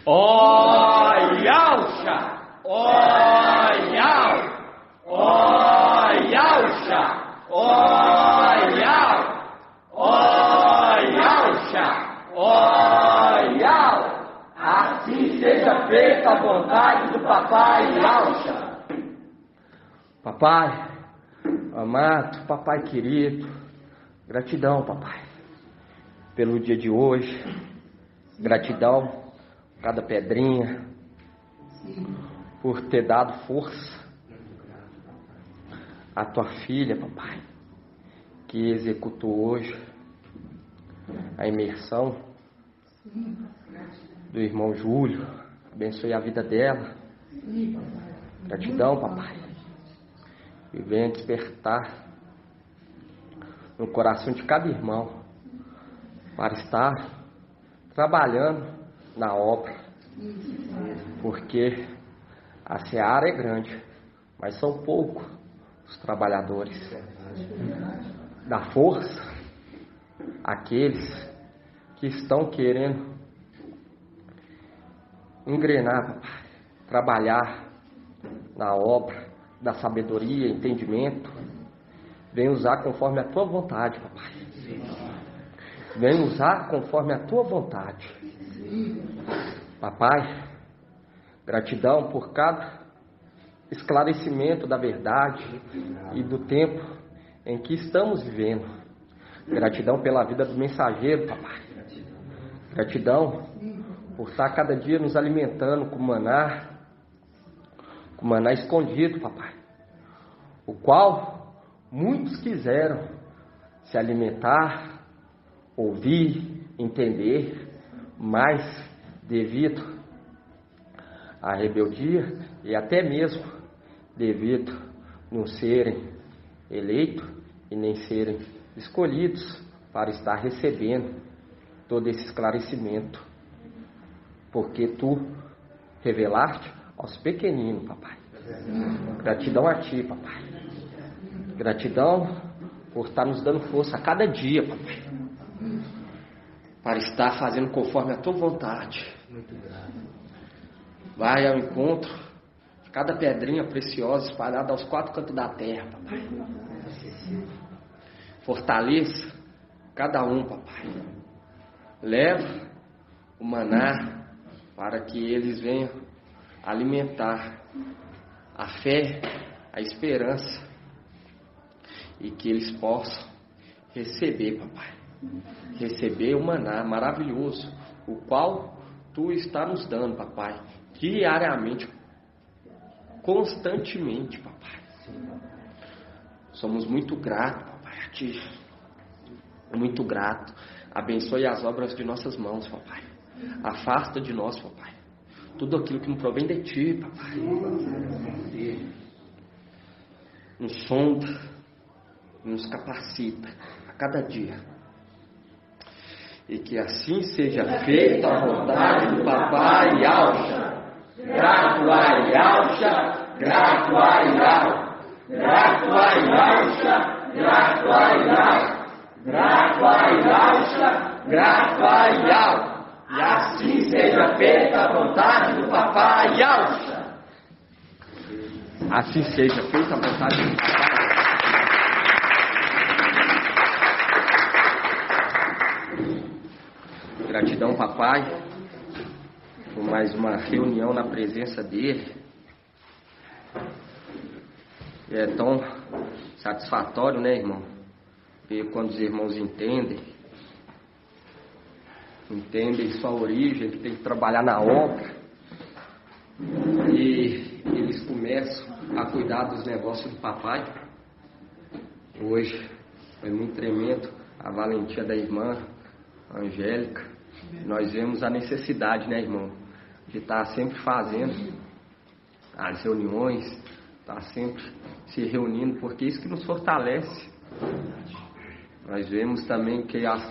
Ó Yauxa! Ó Yau! Ó Yauxa! Ó Yau! Ó Yauxa! Ó Yau! Assim seja feita a vontade do papai Yauxa. Papai, amado, papai querido, gratidão, papai, pelo dia de hoje, gratidão por cada pedrinha, por ter dado força à tua filha, papai, que executou hoje a imersão do irmão Júlio. Abençoe a vida dela. Gratidão, papai. E venha despertar no coração de cada irmão para estar trabalhando na obra, porque a seara é grande, mas são poucos os trabalhadores. Dá força àqueles que estão querendo engrenar, papai, trabalhar na obra da sabedoria, entendimento. Vem usar conforme a tua vontade, papai. Vem usar conforme a tua vontade. Papai, gratidão por cada esclarecimento da verdade e do tempo em que estamos vivendo. Gratidão pela vida do mensageiro, papai. Gratidão por estar cada dia nos alimentando com maná escondido, papai, o qual muitos quiseram se alimentar, ouvir, entender, mas devido à rebeldia e até mesmo devido não serem eleitos e nem serem escolhidos para estar recebendo todo esse esclarecimento, porque tu revelaste aos pequeninos, papai. Gratidão a ti, papai. Gratidão por estar nos dando força a cada dia, papai, para estar fazendo conforme a tua vontade. Vai ao encontro de cada pedrinha preciosa espalhada aos quatro cantos da terra, papai. Fortaleça cada um, papai. Leva o maná para que eles venham alimentar a fé, a esperança, e que eles possam receber, papai, receber o maná maravilhoso, o qual tu está nos dando, papai, diariamente, constantemente, papai. Somos muito gratos, papai, a ti, muito grato. Abençoe as obras de nossas mãos, papai. Afasta de nós, papai, tudo aquilo que não provém de ti, papai. Nos sonda, nos capacita a cada dia. E que assim seja feita a vontade do papai Yauxa. Grato a Yauxa, grato a Yau. Grato a Yauxa, grato a Yau. Grato a Yauxa, grato a Yau. E assim seja feita a vontade do papai Yauxa. Assim seja feita a vontade do papai. Gratidão, papai, por mais uma reunião na presença dele. É tão satisfatório, né, irmão? Ver quando os irmãos entendem sua origem, que tem que trabalhar na obra, e eles começam a cuidar dos negócios do papai. Hoje foi muito tremendo a valentia da irmã Angélica. Nós vemos a necessidade, né, irmão, de estar sempre fazendo as reuniões, estar sempre se reunindo, porque isso que nos fortalece. Nós vemos também que as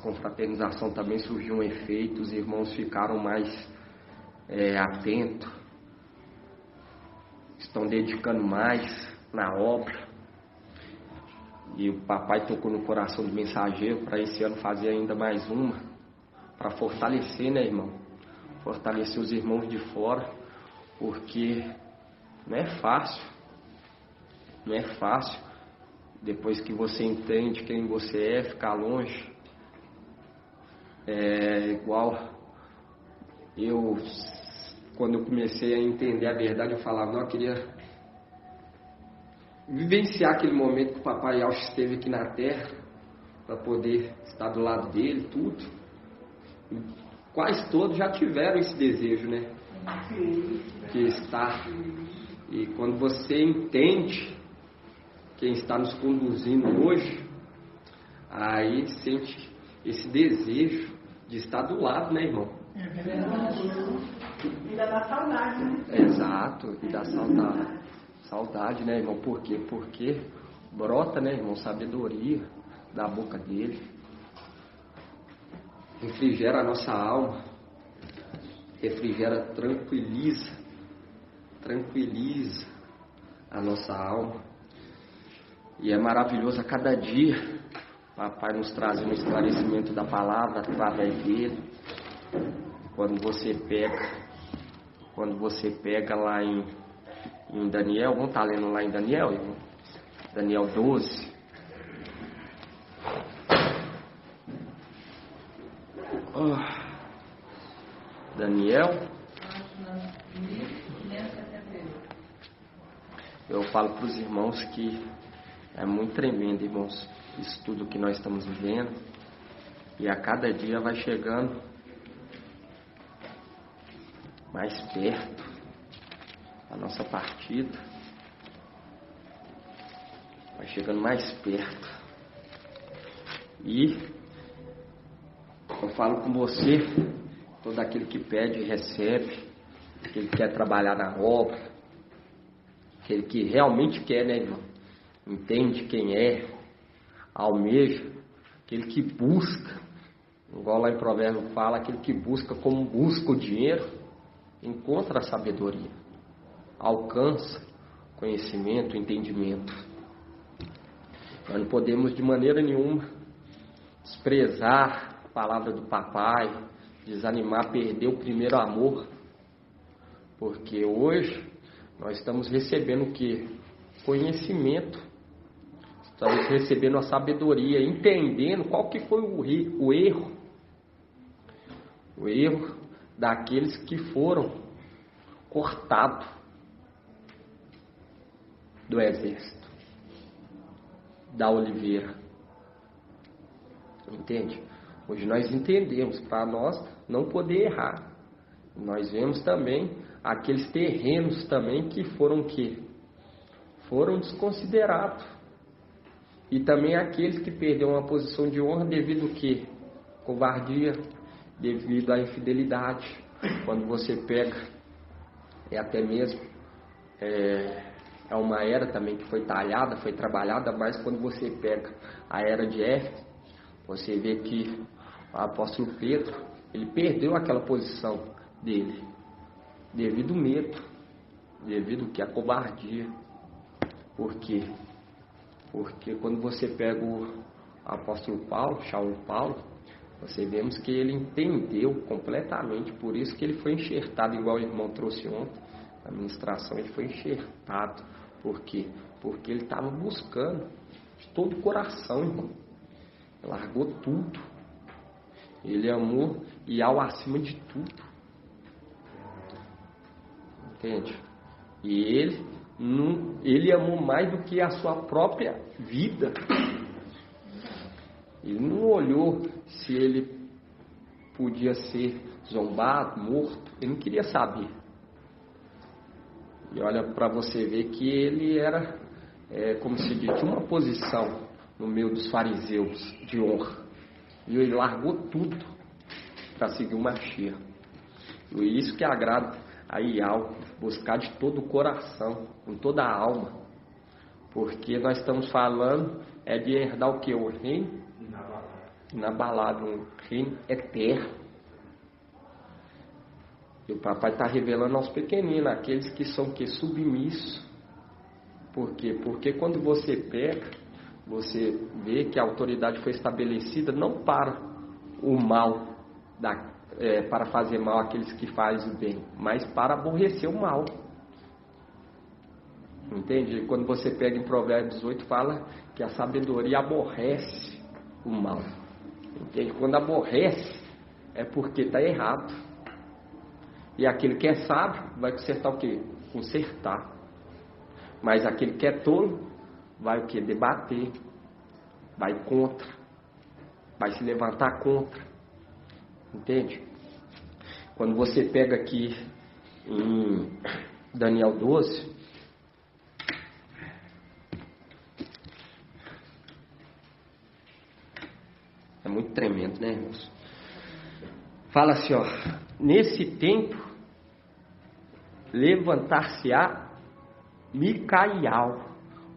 confraternizações também surgiu um efeito, os irmãos ficaram mais atentos, estão dedicando mais na obra. E o papai tocou no coração do mensageiro para esse ano fazer ainda mais uma, para fortalecer, né, irmão? Fortalecer os irmãos de fora, porque não é fácil. Não é fácil, depois que você entende quem você é, ficar longe. É igual quando eu comecei a entender a verdade, eu falava, não, eu queria vivenciar aquele momento que o papai Alcho esteve aqui na terra, para poder estar do lado dele, tudo. Quase todos já tiveram esse desejo, né? Que está. E quando você entende quem está nos conduzindo hoje, aí sente esse desejo de estar do lado, né, irmão? É verdade. Ainda dá saudade, né? Exato, e dá saudade. Saudade, né, irmão? Por quê? Porque brota, né, irmão, sabedoria da boca dele. Refrigera a nossa alma. Refrigera, tranquiliza a nossa alma. E é maravilhoso a cada dia, papai nos trazendo um esclarecimento da palavra através dele. Quando você pega lá em Daniel, vamos estar lendo lá em Daniel, irmão? Daniel 12. Daniel. Eu falo para os irmãos que é muito tremendo, irmãos, isso tudo que nós estamos vivendo. E a cada dia vai chegando mais perto a nossa partida. Vai chegando mais perto. E eu falo com você, todo aquele que pede recebe, aquele que quer trabalhar na obra, aquele que realmente quer, né, irmão? Entende quem é, almeja, aquele que busca, igual lá em Provérbios fala, aquele que busca como busca o dinheiro, encontra a sabedoria, alcança conhecimento, entendimento. Nós não podemos de maneira nenhuma desprezar a palavra do papai, desanimar, perder o primeiro amor, porque hoje nós estamos recebendo o quê? Conhecimento. Estamos recebendo a sabedoria, entendendo qual que foi o erro. O erro daqueles que foram cortados do exército, da oliveira. Entende? Hoje nós entendemos, para nós não poder errar. Nós vemos também aqueles terrenos também que foram desconsiderados. E também aqueles que perderam uma posição de honra devido ao quê? Covardia, devido à infidelidade. Quando você pega, até mesmo, é uma era também que foi talhada, foi trabalhada, mas quando você pega a era de Éfeso, você vê que o apóstolo Pedro, ele perdeu aquela posição dele, devido ao medo, devido ao que? A covardia. Por quê? Porque quando você pega o apóstolo Paulo, Paulo, você vemos que ele entendeu completamente, por isso que ele foi enxertado, igual o irmão trouxe ontem, na ministração, ele foi enxertado. Por quê? Porque ele estava buscando de todo o coração, irmão. Ele largou tudo. Ele amou e ao acima de tudo. Entende? E ele amou mais do que a sua própria vida. Ele não olhou se ele podia ser zombado, morto. Ele não queria saber. E olha para você ver que ele era, como se diz, tinha uma posição no meio dos fariseus de honra. E ele largou tudo para seguir o Mashiach. E isso que agrada a Ial, buscar de todo o coração, com toda a alma. Porque nós estamos falando de herdar o que? O reino inabalável, um reino eterno. E o papai está revelando aos pequeninos, aqueles que são submissos. Por quê? Porque quando você peca, você vê que a autoridade foi estabelecida não para o mal, para fazer mal àqueles que fazem o bem, mas para aborrecer o mal. Entende? Quando você pega em Provérbios 18, fala que a sabedoria aborrece o mal. Entende? Quando aborrece, é porque está errado. E aquele que é sábio vai consertar o quê? Consertar. Mas aquele que é tolo vai o quê? Debater. Vai contra. Vai se levantar contra. Entende? Quando você pega aqui em Daniel 12, é muito tremendo, né, irmãos? Fala assim, ó: nesse tempo levantar-se-á Micaial,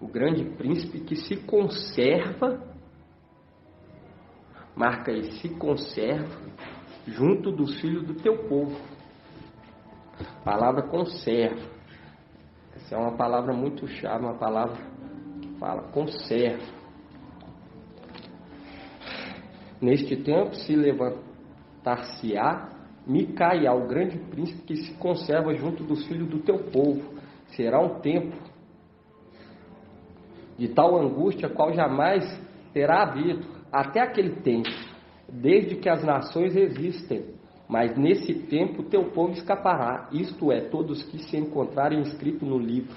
o grande príncipe que se conserva, marca aí, se conserva junto dos filhos do teu povo. Palavra conserva. Essa é uma palavra muito chave, uma palavra que fala conserva. Neste tempo se levantar-se-á Micaial, o grande príncipe que se conserva junto dos filhos do teu povo. Será um tempo de tal angústia qual jamais terá havido até aquele tempo, desde que as nações existem. Mas nesse tempo teu povo escapará, isto é, todos que se encontrarem escrito no livro.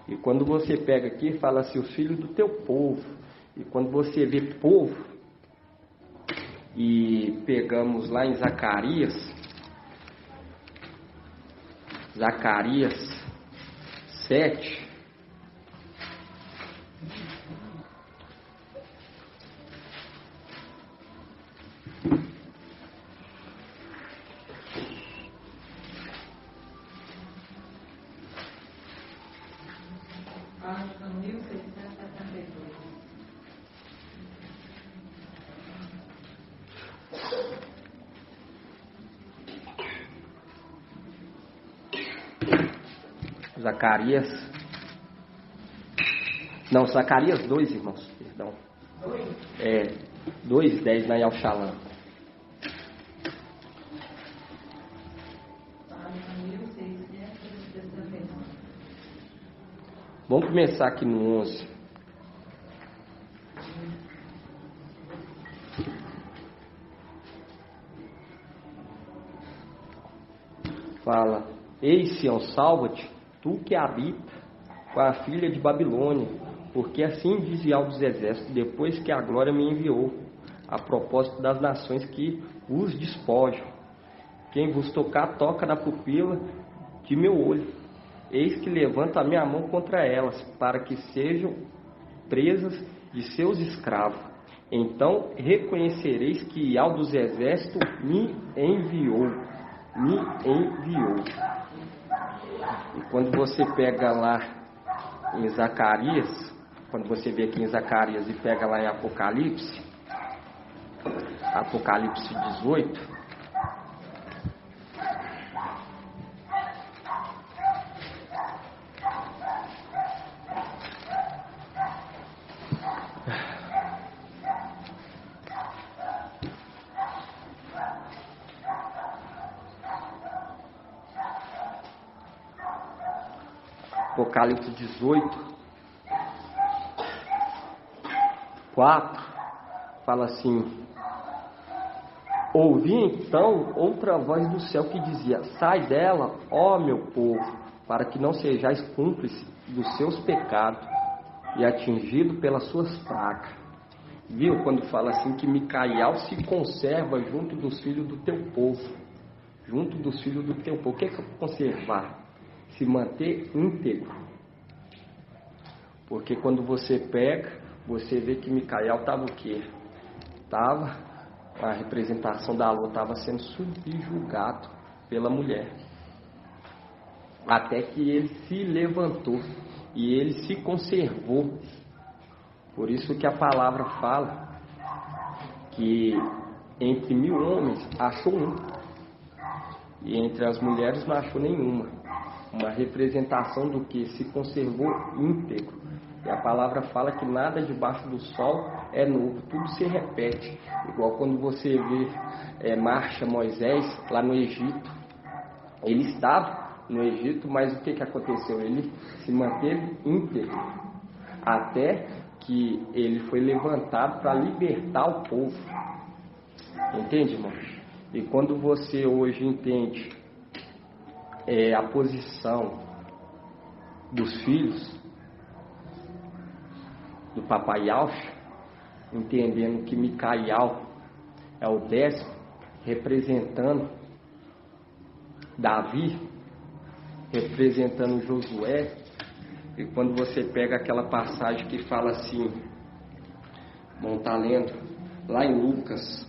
E quando você pega aqui, fala assim, os filhos do teu povo. E quando você vê povo, e pegamos lá em Zacarias 7, Página 1672. Zacarias 2, irmãos, perdão. 2:10 na Yalxalã. Página 1669. Vamos começar aqui no 11. Fala: Eis, Sião, salva-te, tu que habita com a filha de Babilônia, porque assim diz Yahweh dos exércitos, depois que a glória me enviou, a propósito das nações que os despojam. Quem vos tocar, toca na pupila de meu olho. Eis que levanto a minha mão contra elas, para que sejam presas de seus escravos. Então reconhecereis que Yahweh dos exércitos me enviou. E quando você pega lá em Zacarias, quando você vê aqui em Zacarias e pega lá em Apocalipse 18, Apocalipse 18, 4, fala assim: ouvi então outra voz do céu que dizia: sai dela, ó meu povo, para que não sejais cúmplice dos seus pecados e atingido pelas suas pragas. Viu quando fala assim que Micaial se conserva junto dos filhos do teu povo? Junto dos filhos do teu povo. O que é conservar? Se manter íntegro. Porque quando você pega, você vê que Micaial estava o quê? A representação da lua estava sendo subjugado pela mulher. Até que ele se levantou e ele se conservou. Por isso que a palavra fala que entre 1000 homens achou um. E entre as mulheres não achou nenhuma. Uma representação do que se conservou íntegro. E a palavra fala que nada debaixo do sol é novo, tudo se repete. Igual quando você vê marcha Moisés lá no Egito. Ele estava no Egito, mas o que aconteceu? Ele se manteve íntegro, até que ele foi levantado para libertar o povo. Entende, irmão? E quando você hoje entende a posição dos filhos do papai Yaucha, entendendo que Micael é o 10º, representando Davi, representando Josué, e quando você pega aquela passagem que fala assim, vamos estar lendo lá em Lucas,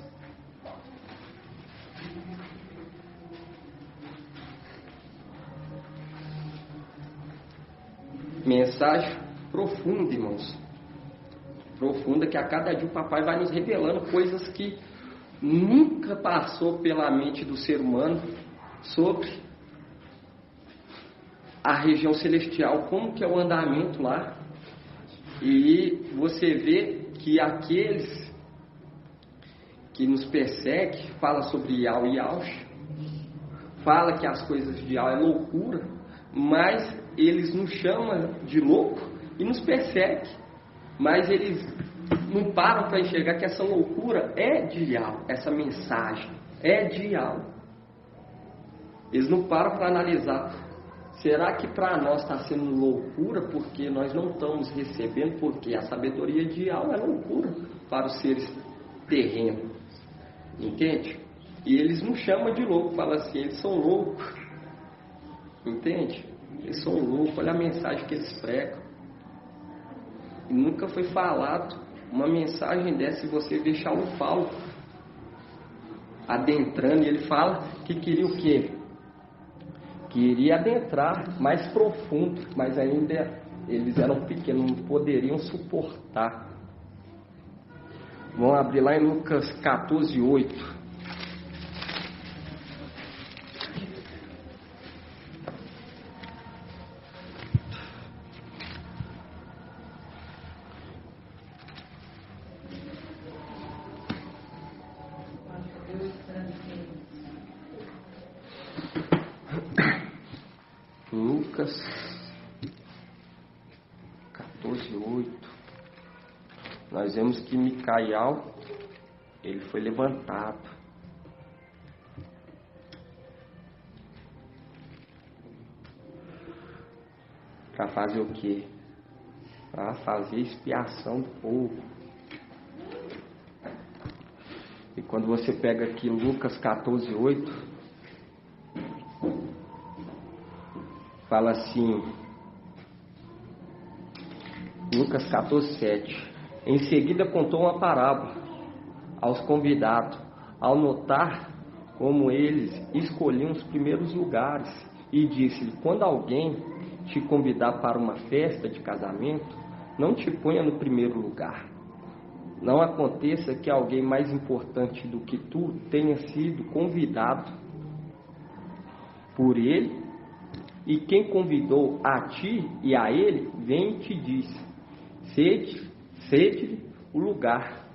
mensagem profunda, irmãos, profunda, que a cada dia o papai vai nos revelando coisas que nunca passou pela mente do ser humano sobre a região celestial, como que é o andamento lá. E você vê que aqueles que nos perseguem, fala sobre Yau e Yaucha, fala que as coisas de Yau é loucura, mas eles nos chamam de louco e nos perseguem, mas eles não param para enxergar que essa loucura é de Yau, essa mensagem é de Yau. Eles não param para analisar, será que para nós está sendo loucura porque nós não estamos recebendo, porque a sabedoria de Yau é loucura para os seres terrenos, entende? E eles não chamam de louco, falam assim, eles são loucos, entende? Eles são loucos, olha a mensagem que eles pregam. E nunca foi falado uma mensagem dessa, se você deixar o Paulo adentrando, e ele fala que queria o quê? Queria adentrar mais profundo, mas ainda eles eram pequenos, não poderiam suportar. Vamos abrir lá em Lucas 14:8. Lucas 14:8. Nós vemos que Micael, ele foi levantado. Para fazer o quê? Para fazer expiação do povo. E quando você pega aqui Lucas 14:8, fala assim, Lucas 14:7. Em seguida contou uma parábola aos convidados, ao notar como eles escolhiam os primeiros lugares, e disse-lhe, quando alguém te convidar para uma festa de casamento, não te ponha no primeiro lugar. Não aconteça que alguém mais importante do que tu tenha sido convidado por ele, e quem convidou a ti e a ele, vem e te diz, cede-lhe o lugar.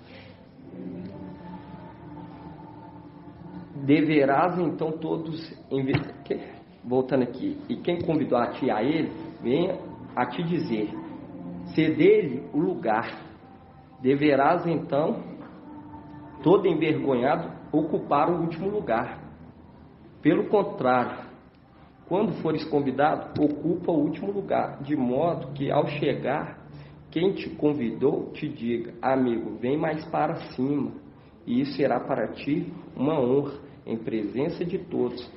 Deverás então todos, voltando aqui, e quem convidou a ti e a ele, venha a te dizer, cede-lhe o lugar. Deverás então, todo envergonhado, ocupar o último lugar. Pelo contrário, quando fores convidado, ocupa o último lugar, de modo que ao chegar, quem te convidou te diga, amigo, vem mais para cima, e isso será para ti uma honra, em presença de todos.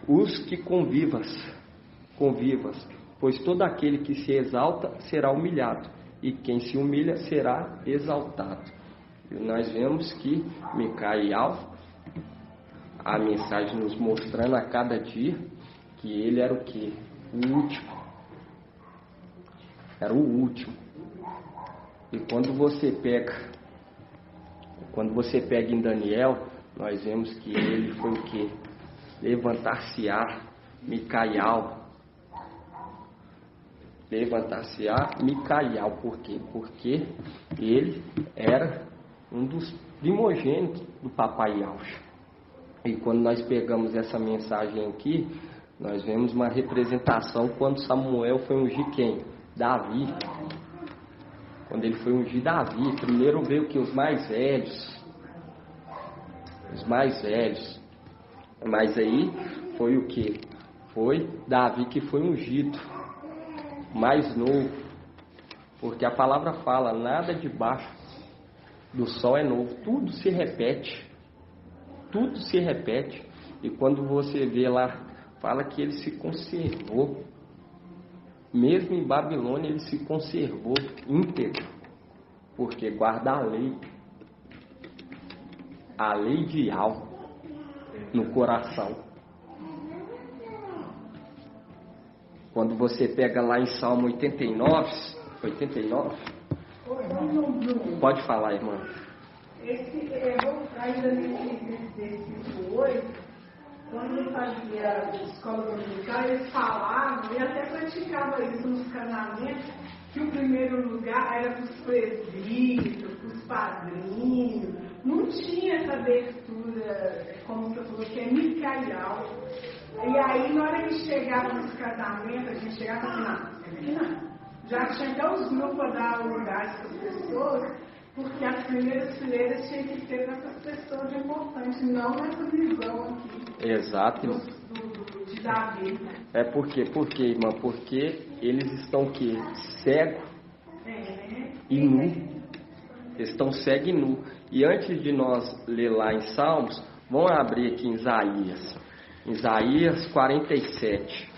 Os que convivas, pois todo aquele que se exalta será humilhado, e quem se humilha será exaltado. E nós vemos que Micael, a mensagem nos mostrando a cada dia, que ele era o quê? O último. Era o último. E quando você pega em Daniel, nós vemos que ele foi o quê? Levantar-se-á, Micael, levantar-se-á Micaial. Por quê? Porque ele era um dos primogênitos do papai Yahshua. E quando nós pegamos essa mensagem aqui, nós vemos uma representação quando Samuel foi ungir quem? Davi. Quando ele foi ungir Davi, primeiro veio que os mais velhos. Os mais velhos. Mas aí foi o que? Foi Davi que foi ungido. Mais novo. Porque a palavra fala, nada debaixo do sol é novo. Tudo se repete. Tudo se repete. E quando você vê lá, fala que ele se conservou. Mesmo em Babilônia ele se conservou íntegro. Porque guarda a lei. A lei de Yahweh no coração. Quando você pega lá em Salmo 89, pode falar, irmã. Ainda nesse versículo 8, quando eu fazia escola dominical, eles falavam, e até praticava isso nos casamentos, que o primeiro lugar era para os presbíteros, para os padrinhos. Não tinha essa abertura, como você falou, que é Micaial. E aí, na hora que chegava nos casamentos, a gente chegava assim, não. Já tinha até os grupos a dar lugares para as pessoas, porque as primeiras fileiras tinham que ser dessas pessoas importantes, não nessa visão aqui. Exato. De Davi. É por quê? Por quê, irmã? Porque eles estão o quê? Cego e nu. Eles estão cego e nu. E antes de nós ler lá em Salmos, vamos abrir aqui em Isaías. Isaías 47.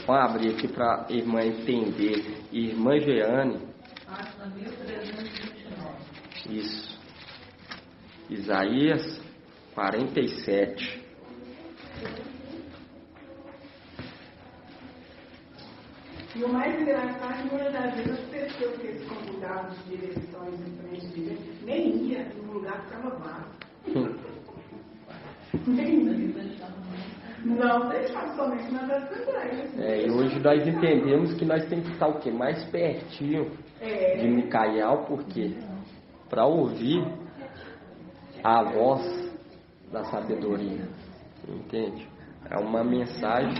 Vamos abrir aqui para a irmã entender. Irmã Jeane. Página 1329. Isso. Isaías 47. E o mais engraçado é que muitas das vezes as pessoas que eles convidavam de direções em frente de igreja, nem ia no lugar que estava vago. Nem ia. Não deixava somente nas assembleias. E hoje nós entendemos que nós temos que estar o quê? Mais pertinho de Micaial, por quê? Para ouvir a voz da sabedoria. Entende? É uma mensagem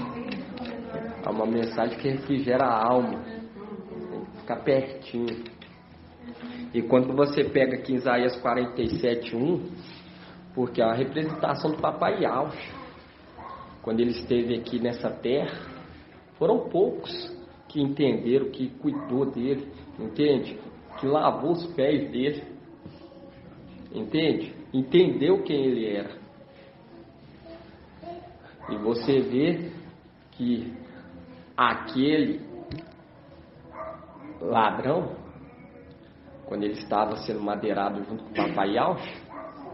que refrigera a alma. Tem que ficar pertinho. E quando você pega aqui em Isaías 47:1, porque é a representação do papai Yahshua. Quando ele esteve aqui nessa terra, foram poucos que entenderam, que cuidou dele, entende? Que lavou os pés dele, entende? Entendeu quem ele era. E você vê que aquele ladrão, quando ele estava sendo madeirado junto com o papai Yahshua,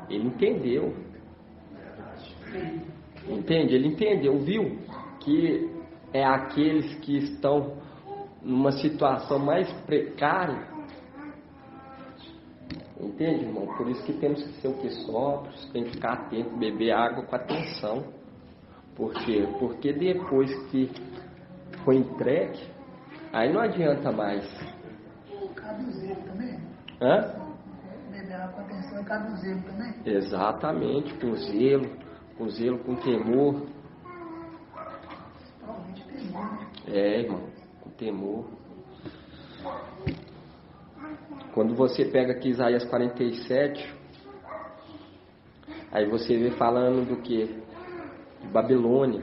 ele entendeu. Entende? Ele entendeu, viu? Que é aqueles que estão numa situação mais precária. Entende, irmão? Por isso que temos que ser o que sóbrios, tem que ficar atento, beber água com atenção. Por quê? Porque depois que foi entregue, aí não adianta mais. Caduzeiro também? Hã? Beber água com atenção é caduzeiro também? Exatamente, com zelo, com temor. Provavelmente temor, né? Irmão, com temor. Quando você pega aqui Isaías 47, aí você vê falando do que? De Babilônia.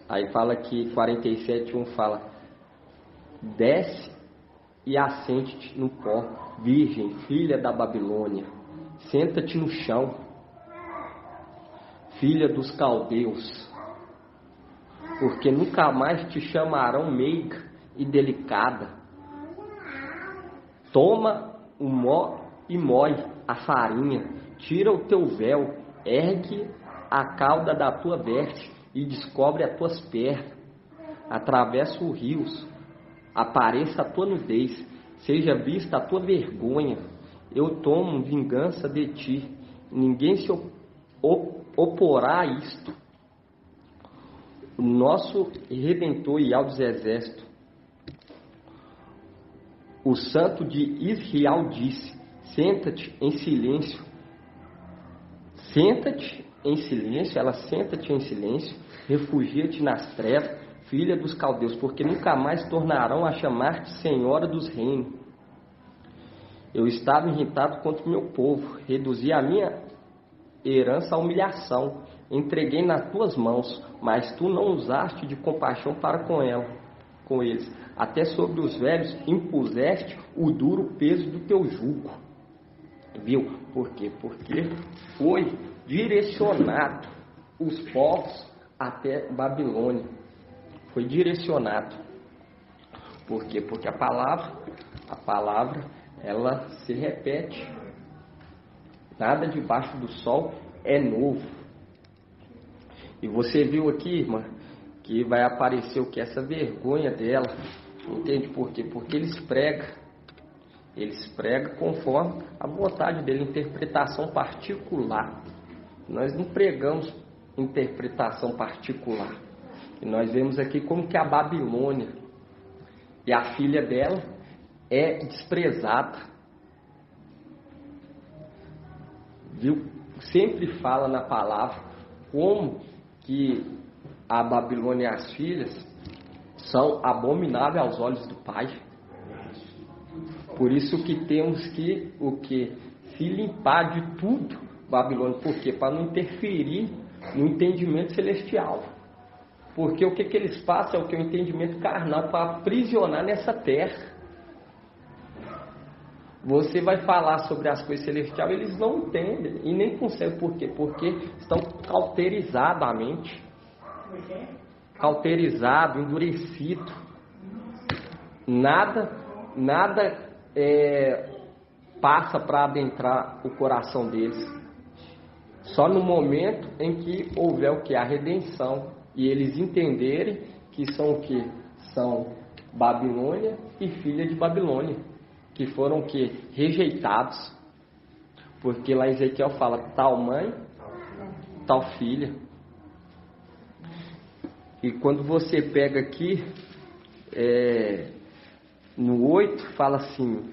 Aí fala que 47:1 fala: desce e assente-te no pó, virgem, filha da Babilônia. Senta-te no chão, filha dos caldeus, porque nunca mais te chamarão meiga e delicada. Toma o mó e moe a farinha, tira o teu véu, ergue a cauda da tua veste e descobre as tuas pernas. Atravessa os rios, apareça a tua nudez, seja vista a tua vergonha. Eu tomo vingança de ti, ninguém se oporá a isto. o nosso Redentor e ao dos Exércitos, o Santo de Israel disse: senta-te em silêncio. Senta-te em silêncio, ela senta-te em silêncio, refugia-te nas trevas, filha dos caldeus, porque nunca mais tornarão a chamar-te senhora dos reinos. Eu estava irritado contra o meu povo, reduzi a minha herança à humilhação, entreguei nas tuas mãos, mas tu não usaste de compaixão para com eles. Até sobre os velhos impuseste o duro peso do teu jugo. Viu? Por quê? Porque foi direcionado os povos até Babilônia. Foi direcionado. Por quê? Porque a palavra, ela se repete. Nada debaixo do sol é novo. E você viu aqui, irmã, que vai aparecer o que? Essa vergonha dela. Entende por quê? Porque eles pregam conforme a vontade dele, interpretação particular. Nós não pregamos interpretação particular. E nós vemos aqui como que a Babilônia e a filha dela é desprezada. Viu? Sempre fala na palavra como que a Babilônia e as filhas são abomináveis aos olhos do Pai. Por isso que temos que se limpar de tudo, Babilônia. Por quê? Para não interferir no entendimento celestial. Porque o que eles passam é o entendimento carnal, para aprisionar nessa terra. Você vai falar sobre as coisas celestiais, eles não entendem e nem conseguem. Por quê? Porque estão cauterizados a mente. Cauterizado, endurecido. Nada passa para adentrar o coração deles. Só no momento em que houver o que? A redenção. E eles entenderem que são o que? São Babilônia e filha de Babilônia. Que foram o que? Rejeitados. Porque lá em Ezequiel fala tal mãe, tal filha. E quando você pega aqui, no 8, fala assim.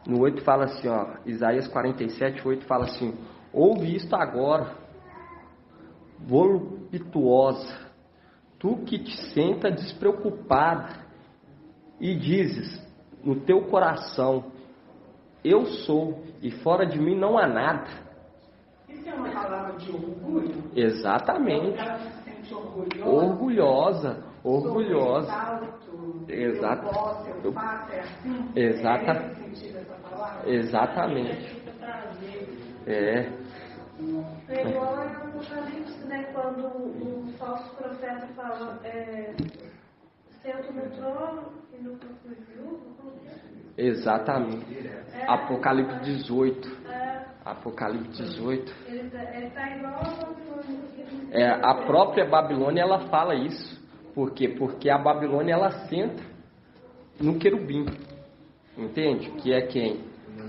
No 8 fala assim, ó, Isaías 47, 8 fala assim: ouve isto agora, voluptuosa, tu que te senta despreocupada e dizes no teu coração: eu sou e fora de mim não há nada. Isso é uma palavra de orgulho? Exatamente. Ela se sente orgulhosa. Eu posso, eu faço, é assim? Exatamente. É igual no Apocalipse, né? Quando o falso profeta fala, sento no trono e nunca fui viúvo. Exatamente. Apocalipse 18. Apocalipse 18. Ele está igual a Babilônia. A própria Babilônia, ela fala isso. Por quê? Porque a Babilônia, ela senta no querubim. Entende? Que é quem?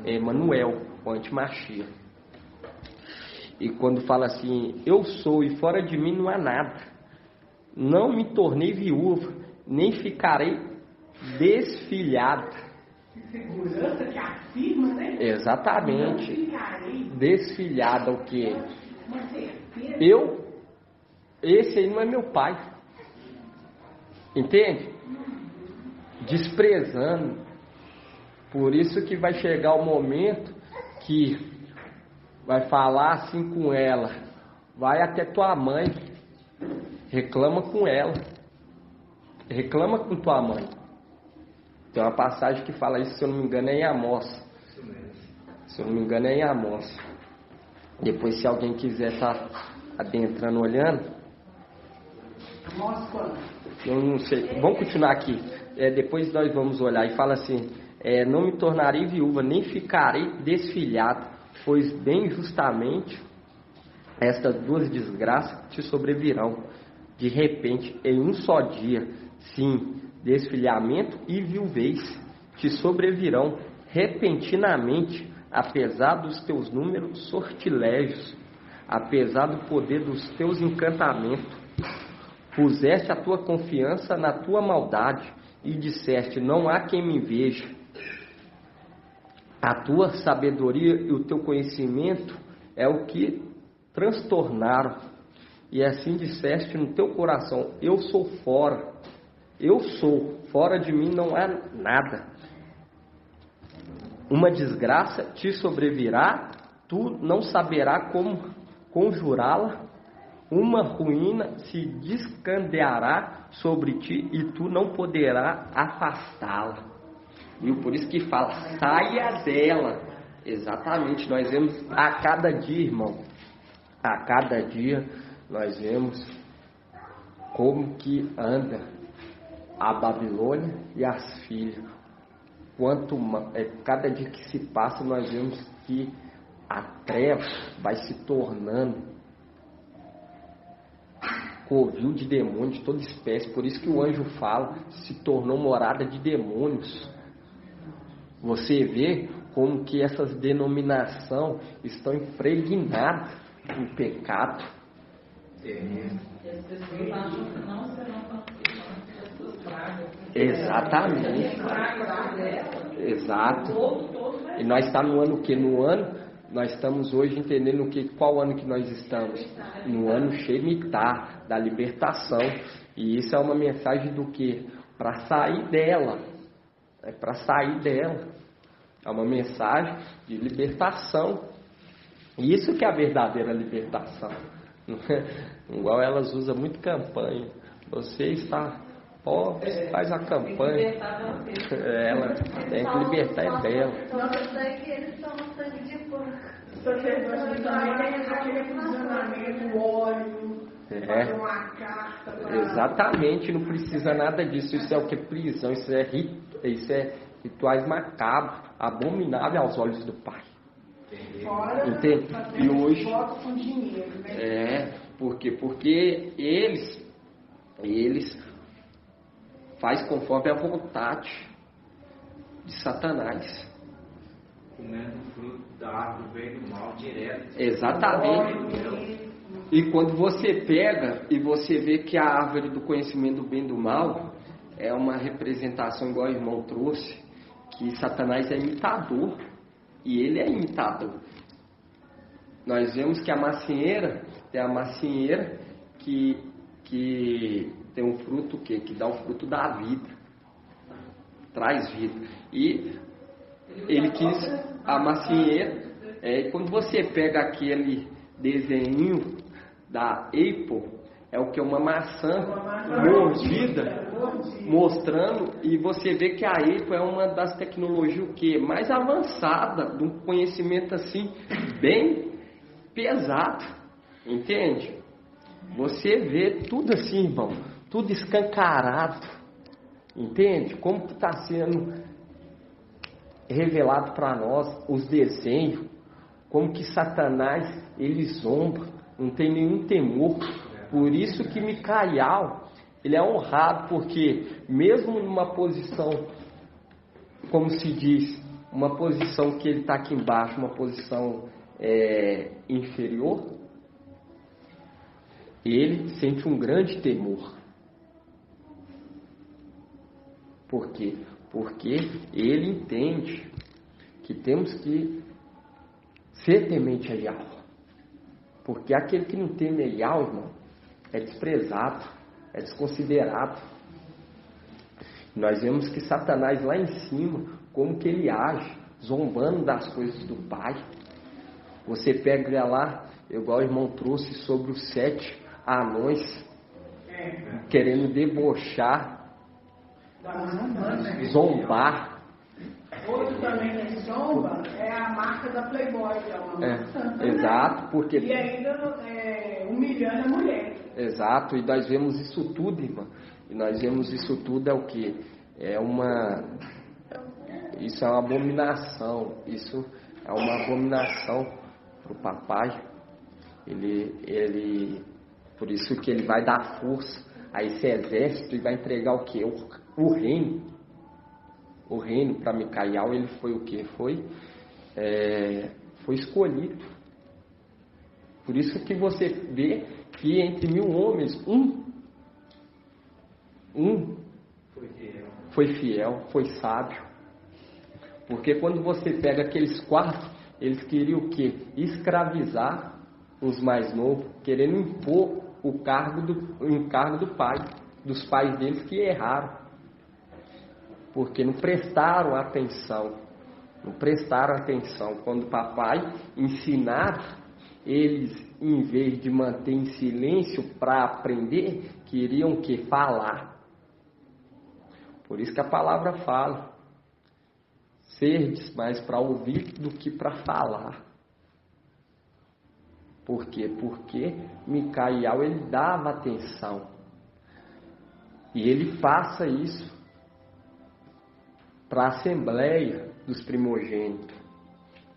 É Emanuel, o antimachia. E quando fala assim: eu sou e fora de mim não há nada. Não me tornei viúva, nem ficarei desfilhada. Segurança que afirma, né? Exatamente. Desfilhada o quê? Uma certeza. Esse aí não é meu pai. Entende? Desprezando. Por isso que vai chegar o momento que vai falar assim com ela: vai até tua mãe, reclama com ela, reclama com tua mãe. Tem uma passagem que fala isso, se eu não me engano, é em Amós. Se eu não me engano, é em Amós. Depois, se alguém quiser estar adentrando, olhando. Amós quando? Eu não sei. Vamos continuar aqui. Depois nós vamos olhar. E fala assim: não me tornarei viúva, nem ficarei desfilhado, pois bem justamente estas duas desgraças te sobrevirão de repente, em um só dia. Sim, desfilhamento e viuvez te sobrevirão repentinamente, apesar dos teus números sortilégios. apesar do poder dos teus encantamentos, puseste a tua confiança na tua maldade e disseste: não há quem me veja. A tua sabedoria e o teu conhecimento é o que transtornaram. E assim disseste no teu coração: eu sou fora. Eu sou, fora de mim não há nada. Uma desgraça te sobrevirá, tu não saberás como conjurá-la. Uma ruína se descandeará sobre ti e tu não poderás afastá-la. Viu? Por isso que fala, saia dela. Exatamente, nós vemos a cada dia, irmão. A cada dia nós vemos como que anda a Babilônia e as filhas. Cada dia que se passa, nós vemos que a treva vai se tornando covil de demônios de toda espécie. Por isso que o anjo fala, se tornou morada de demônios. Você vê como que essas denominações estão impregnadas em pecado. Exatamente. Exato. E nós estamos no ano o quê? No ano, nós estamos hoje entendendo qual ano que nós estamos? No ano Shemitah, da libertação. E isso é uma mensagem do quê? Para sair dela. É para sair dela. É uma mensagem de libertação. E isso que é a verdadeira libertação. Igual elas usam muito campanha. Você está pobre, faz a campanha. Ela tem que libertar é dela. Nossa, sangue, eles são sangue de porco. Sacerdote também tem aquele aprisionamento, o óleo, fazer uma carta. Exatamente, não precisa nada disso. Isso é o que? Prisão, isso é rituais macabros, abomináveis aos olhos do Pai. Fora, entende? E hoje com dinheiro, né? por quê? Porque eles faz conforme a vontade de Satanás. Comendo o fruto da árvore do bem e do mal direto. Exatamente. E quando você pega e você vê que a árvore do conhecimento do bem e do mal é uma representação, igual o irmão trouxe, que Satanás é imitador. E ele é imitador. Nós vemos que a macieira tem a macieira que tem um fruto que dá o fruto da vida, traz vida. E ele quis a macieira. Quando você pega aquele desenho da Apple, é o que é uma maçã mordida, mostrando, e você vê que a Apple é uma das tecnologias o quê? Mais avançada, de um conhecimento assim bem pesado, entende? Você vê tudo assim, irmão, tudo escancarado, entende? Como que está sendo revelado para nós os desenhos, como que Satanás ele zomba, não tem nenhum temor. Por isso que Micael, ele é honrado, porque mesmo numa posição, como se diz, uma posição que ele está aqui embaixo, uma posição inferior, ele sente um grande temor. Por quê? Porque ele entende que temos que ser temente a Yahweh. Porque aquele que não teme a Yahweh, irmão, é desprezado, é desconsiderado. Nós vemos que Satanás lá em cima, como que ele age, zombando das coisas do Pai. Você pega lá, igual o irmão trouxe sobre os 7 anões, querendo debochar, zombar. Outro também que zomba é a marca da Playboy, que é uma maçã. Exato, porque... E ainda humilhando a mulher. Exato, e nós vemos isso tudo, irmã. E nós vemos isso tudo é o que? Isso é uma abominação. Isso é uma abominação para o papai. Por isso que ele vai dar força a esse exército e vai entregar o que? O reino. O reino para Micael, ele foi o que? Foi escolhido. Por isso que você vê que entre 1000 homens, um foi fiel, foi sábio. Porque quando você pega aqueles 4, eles queriam o quê? Escravizar os mais novos, querendo impor o encargo do pai, dos pais deles que erraram. Porque não prestaram atenção. Quando o papai ensinava, eles, em vez de manter em silêncio para aprender, queriam o quê? Falar. Por isso que a palavra fala: serdes mais para ouvir do que para falar. Por quê? Porque Micael, ele dava atenção. E ele passa isso para a assembleia dos primogênitos.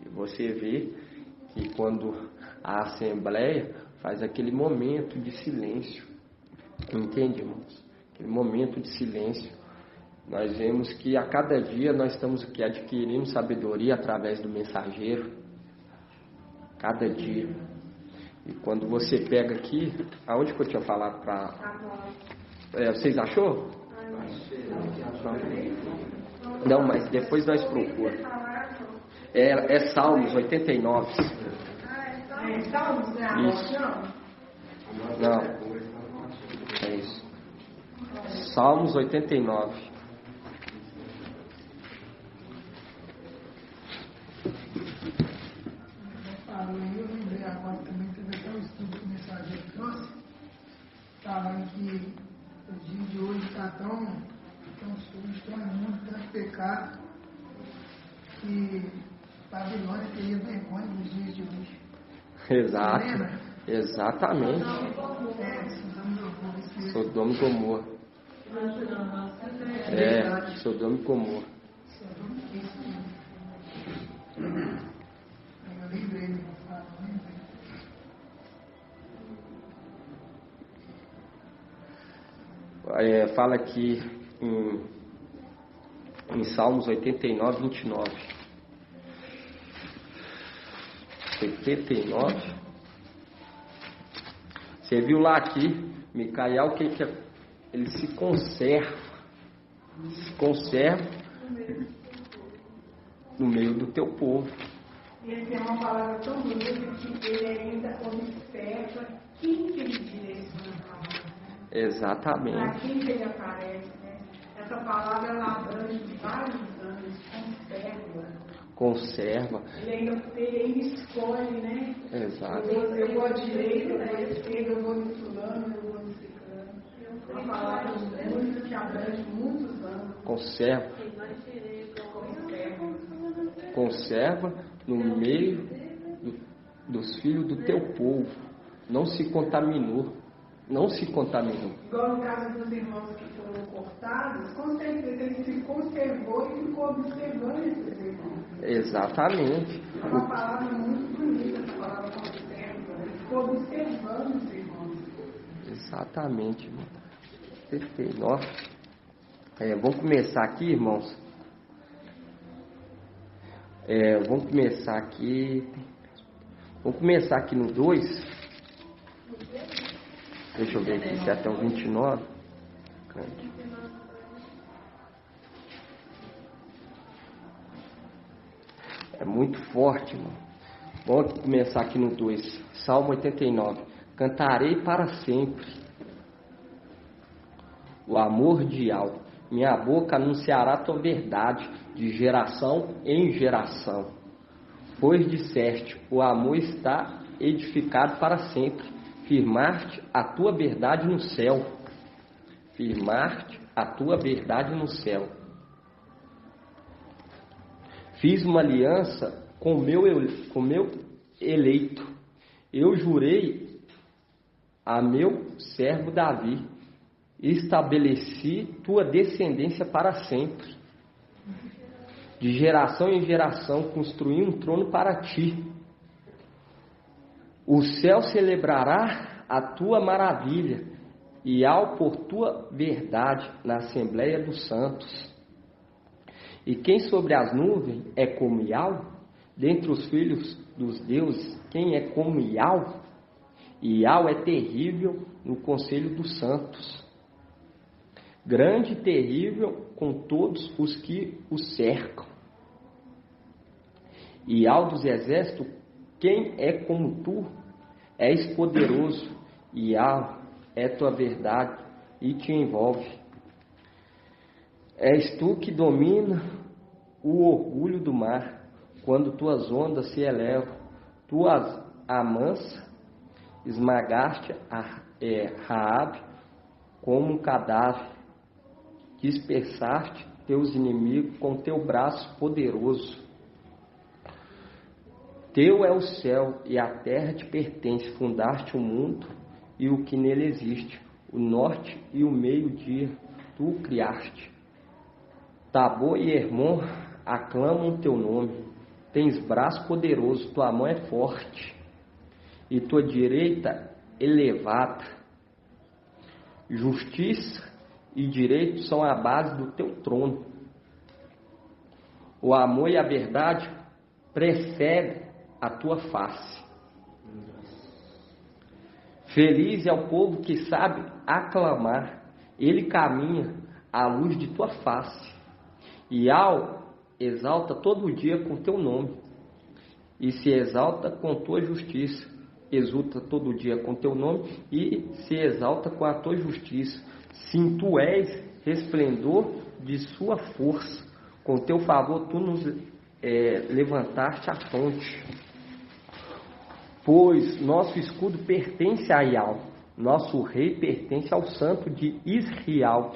E você vê que quando a assembleia faz aquele momento de silêncio, entende, irmãos? Aquele momento de silêncio, nós vemos que a cada dia nós estamos aqui adquirindo sabedoria através do mensageiro, cada dia. E quando você pega aqui, aonde que eu tinha falado para... vocês achou? Não, mas depois nós procuramos. É Salmos 89. É Salmos, né? Isso. Não. É isso. Salmos 89. Eu lembrei agora também, teve até um estudo que o mensageiro trouxe, falando que o dia de hoje está tão sujo, tão imundo, tanto pecado, que Babilônia teria vergonha dos dias de hoje. Exato. Exatamente. Sodoma e Gomorra. Sodoma e Gomorra. Eu lembrei, fala aqui em Salmos 89, 29. 89. Você viu lá aqui, Micael, que ele se conserva no meio do teu povo. E ele tem uma palavra tão bonita que ele ainda observa quem que ele direciona a palavra. Exatamente. Para quem que ele aparece, né? Essa palavra ela abrange vários anos, conserva. Ele ainda escolhe, né? Exato. Eu vou à direita, eu vou à esquerda, eu vou no fulano, eu vou no ciclano. É uma palavra muito que abrange muitos anos. Conserva no meio dos filhos do teu povo. Não se contaminou. Igual no caso dos irmãos que foram cortados, com certeza ele se conservou e ficou observando esses irmãos. Exatamente. É uma palavra muito bonita, essa palavra conserva. Ele ficou observando os irmãos. Exatamente, irmão. 79. Vamos começar aqui, irmãos. Vamos começar aqui no 2. Deixa eu ver aqui se é até o 29. É muito forte, irmão. Vamos começar aqui no 2. Salmo 89. Cantarei para sempre o amor de Yahweh. Minha boca anunciará a tua verdade de geração em geração. Pois disseste, o amor está edificado para sempre. Firmar-te a tua verdade no céu. Fiz uma aliança com meu eleito. Eu jurei a meu servo Davi. Estabeleci tua descendência para sempre. De geração em geração construí um trono para ti. O céu celebrará a tua maravilha e ao por tua verdade na Assembleia dos Santos. E quem sobre as nuvens é como Yahweh? Dentre os filhos dos deuses, quem é como Yahweh? Iau é terrível no conselho dos santos, grande e terrível com todos os que o cercam. Iau dos exércitos, quem é como tu? És poderoso, Iau é tua verdade e te envolve. És tu que domina o orgulho do mar, quando tuas ondas se elevam, tu as amansas, esmagaste a Raabe como um cadáver, dispersaste teus inimigos com teu braço poderoso. Teu é o céu e a terra te pertence, fundaste o mundo e o que nele existe, o norte e o meio-dia tu o criaste. Tabor e Hermon aclamam teu nome, tens braço poderoso, tua mão é forte e tua direita elevada. Justiça e direito são a base do teu trono. O amor e a verdade precedem a tua face. Feliz é o povo que sabe aclamar, ele caminha à luz de tua face. Iau exalta todo dia com teu nome, e se exalta com tua justiça. Exulta todo dia com teu nome, e se exalta com a tua justiça. Sim, tu és resplendor de sua força, com teu favor tu nos levantaste a fonte. Pois nosso escudo pertence a Iau, nosso rei pertence ao santo de Israel.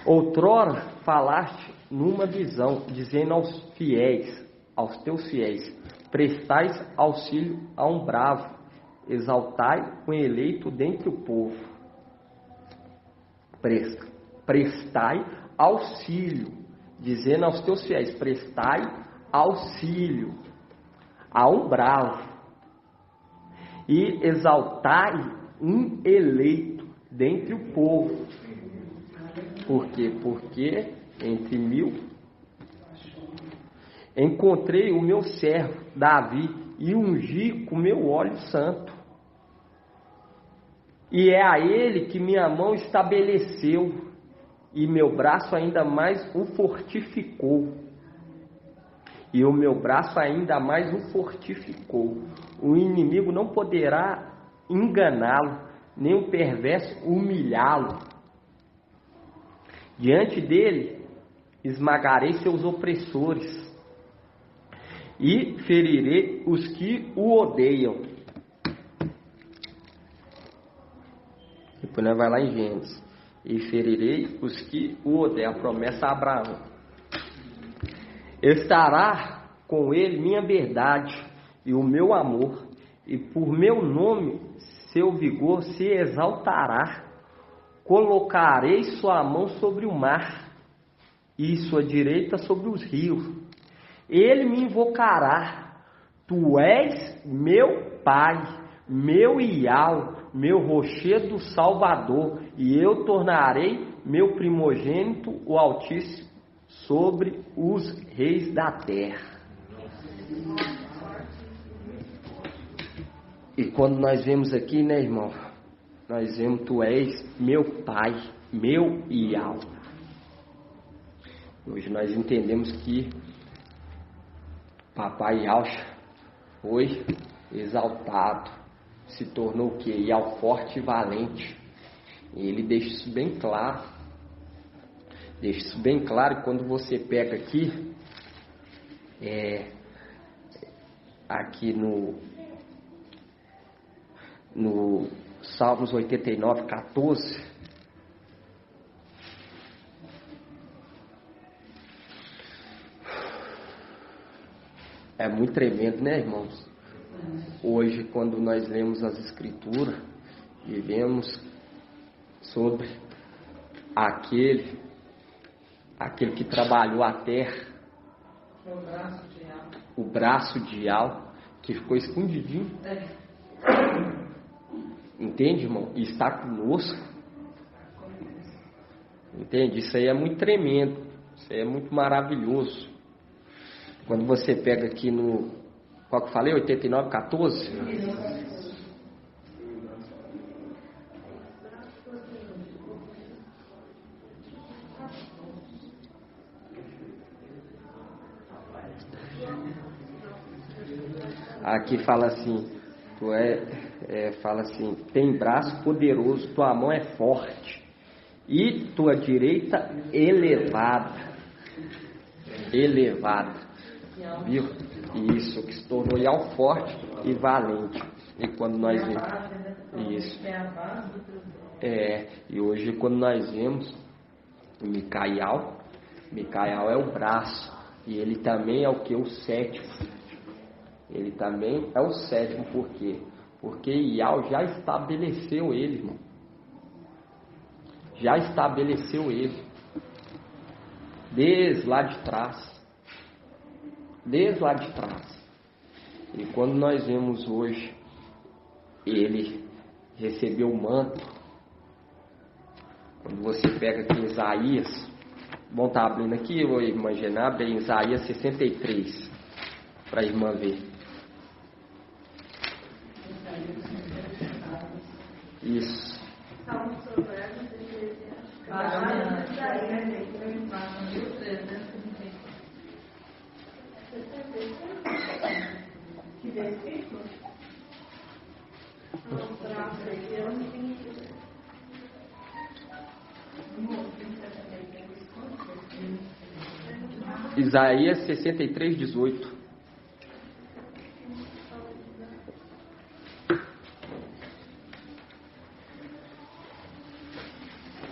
Outrora falaste numa visão, dizendo aos fiéis, aos teus fiéis: prestais auxílio a um bravo, exaltai o eleito dentre o povo. Prestai auxílio, dizendo aos teus fiéis: prestai auxílio a um bravo, e exaltai um eleito dentre o povo. Por quê? Porque entre 1000 encontrei o meu servo Davi e ungi com meu óleo santo. E é a ele que minha mão estabeleceu, e meu braço ainda mais o fortificou. E o meu braço ainda mais o fortificou. O inimigo não poderá enganá-lo, nem o perverso humilhá-lo. Diante dele esmagarei seus opressores e ferirei os que o odeiam. Depois nós vai lá em Gênesis. E ferirei os que o odeiam. A promessa a Abraão. Estará com ele minha verdade e o meu amor, e por meu nome seu vigor se exaltará. Colocarei sua mão sobre o mar e sua direita sobre os rios. Ele me invocará: tu és meu Pai, meu Iau, meu rochedo salvador, e eu tornarei meu primogênito, o Altíssimo, sobre os reis da terra. E quando nós vemos aqui, né, irmão, nós vemos: tu és meu Pai, meu Iau. Hoje nós entendemos que Papai Iau foi exaltado, se tornou o quê? Iau forte e valente. E ele deixa isso bem claro. Deixa isso bem claro quando você pega aqui, aqui no Salmos 89, 14. É muito tremendo, né, irmãos? Hoje, quando nós lemos as Escrituras e vemos sobre aquele que trabalhou a terra, o braço de Iau, que ficou escondidinho. Entende, irmão? E está conosco. Entende? Isso aí é muito tremendo. Isso aí é muito maravilhoso. Quando você pega aqui no... Qual que eu falei? 89, 14? Aqui fala assim, fala assim, tem braço poderoso, tua mão é forte e tua direita elevada, viu? Isso, que se tornou Ial forte e valente. E quando nós vemos e hoje quando nós vemos Micael é o braço, e ele também é o que? O sétimo. Ele também é o sétimo, por quê? Porque Ial já estabeleceu ele, irmão. Já estabeleceu ele. Desde lá de trás. E quando nós vemos hoje, ele recebeu o manto. Quando você pega aqui Isaías, vamos estar abrindo aqui, ô irmã Genábia, em Isaías 63, para a irmã ver. Isso. Que versículo? Isaías 63, 18.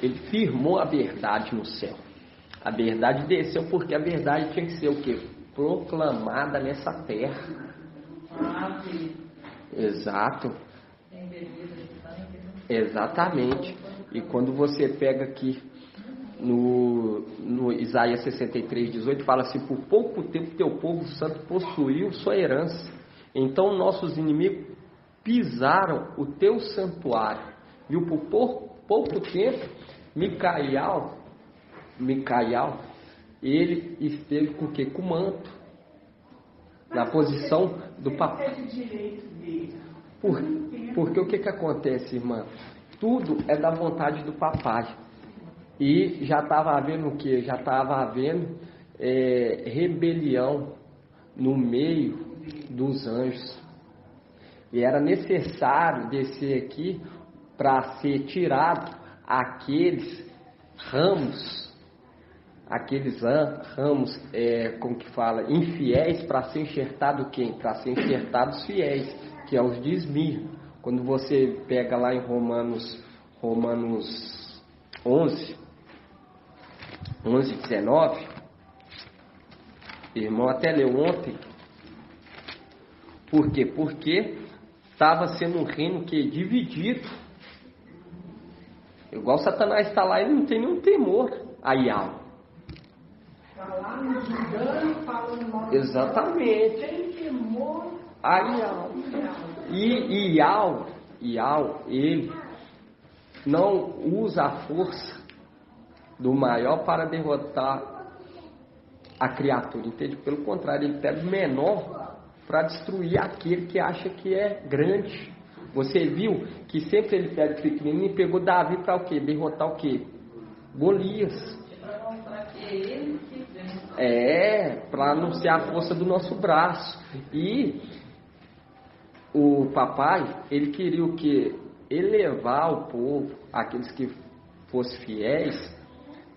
Ele firmou a verdade no céu. A verdade desceu porque a verdade tinha que ser o quê? Proclamada nessa terra. Exato. Exatamente. E quando você pega aqui no Isaías 63, 18, fala assim: por pouco tempo teu povo santo possuiu sua herança. Então nossos inimigos pisaram o teu santuário. Viu? Por pouco tempo, Micael, ele esteve com o quê? Com o manto. Na posição do papai. Porque o que acontece, irmã? Tudo é da vontade do papai. E já estava havendo o quê? Já estava havendo rebelião no meio dos anjos. E era necessário descer aqui para ser tirado aqueles ramos, como que fala, infiéis, para ser enxertado quem? Para ser enxertados fiéis, que é os de Esmirna. Quando você pega lá em Romanos 11, 19, irmão até leu ontem. Por quê? Porque estava sendo um reino que dividido. Igual Satanás está lá e não tem nenhum temor a Ial. Exatamente. Tem temor a Ial. E Ial, ele não usa a força do maior para derrotar a criatura, entende? Pelo contrário, ele pega o menor para destruir aquele que acha que é grande. Você viu que sempre ele pega o pequenino e pegou Davi para o quê? Derrotar o quê? Golias. Para anunciar a força do nosso braço. E o papai, ele queria o quê? Elevar o povo, aqueles que fossem fiéis,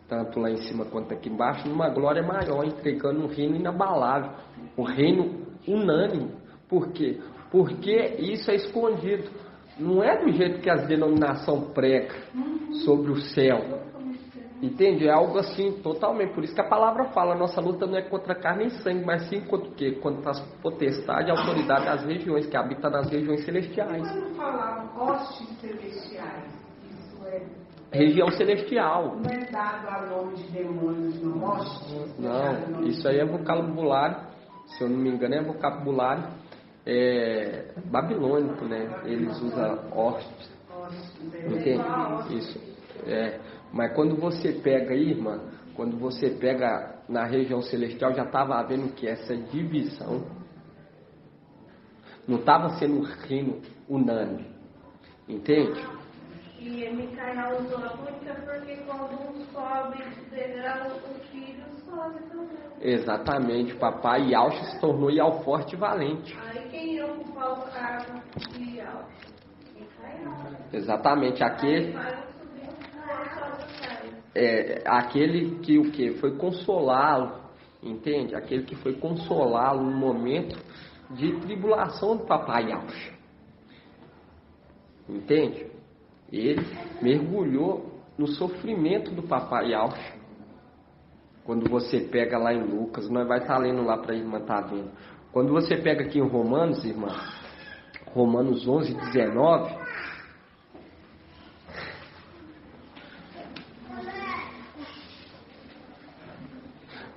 tanto lá em cima quanto aqui embaixo, numa glória maior, entregando um reino inabalável, um reino unânime. Por quê? Porque isso é escondido. Não é do jeito que as denominações pregam sobre o céu. Entende? É algo assim, totalmente. Por isso que a palavra fala, a nossa luta não é contra carne e sangue, mas sim contra o quê? Contra as potestades e autoridades das regiões, que habitam nas regiões celestiais. Quando falar hostes celestiais, isso é... Região celestial. Não é dado a nome de demônios no hoste? Não, isso aí é vocabulário, se eu não me engano, é vocabulário babilônico, né? Eles usam hostes. Entende? Isso. Mas quando você pega aí, irmã, quando você pega na região celestial, já estava havendo que essa divisão não estava sendo um reino unânime. Entende? E Micael usou a única porque quando um sobe degrau, o filho sobe. fase também. Exatamente, papai Yalcha se tornou Yal forte e valente. Aí quem ia ocupar o cargo de Yalcha? Exatamente, aquele que o que? Foi consolá-lo, entende? Aquele que foi consolá-lo no momento de tribulação do papai Yalcha. Entende? Ele mergulhou no sofrimento do papai Yalcha. Quando você pega lá em Lucas, nós vai estar lendo lá para a irmã estar vendo. Quando você pega aqui em Romanos, irmã, Romanos 11, 19,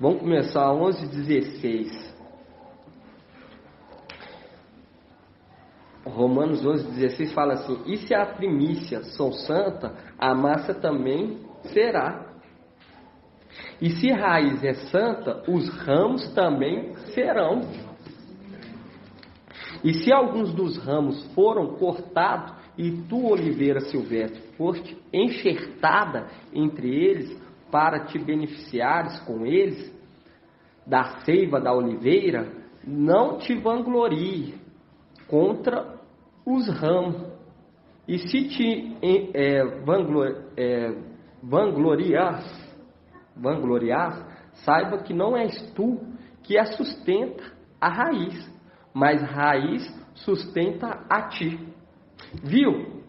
vamos começar 11, 16. Romanos 11, 16 fala assim: e se a primícia são santa, a massa também será. E se a raiz é santa, os ramos também serão. E se alguns dos ramos foram cortados, e tu, oliveira silvestre, foste enxertada entre eles, para te beneficiares com eles, da seiva da oliveira, não te vanglorie contra os ramos. E se te vangloriar, saiba que não és tu que a sustenta a raiz, mas a raiz sustenta a ti. Viu?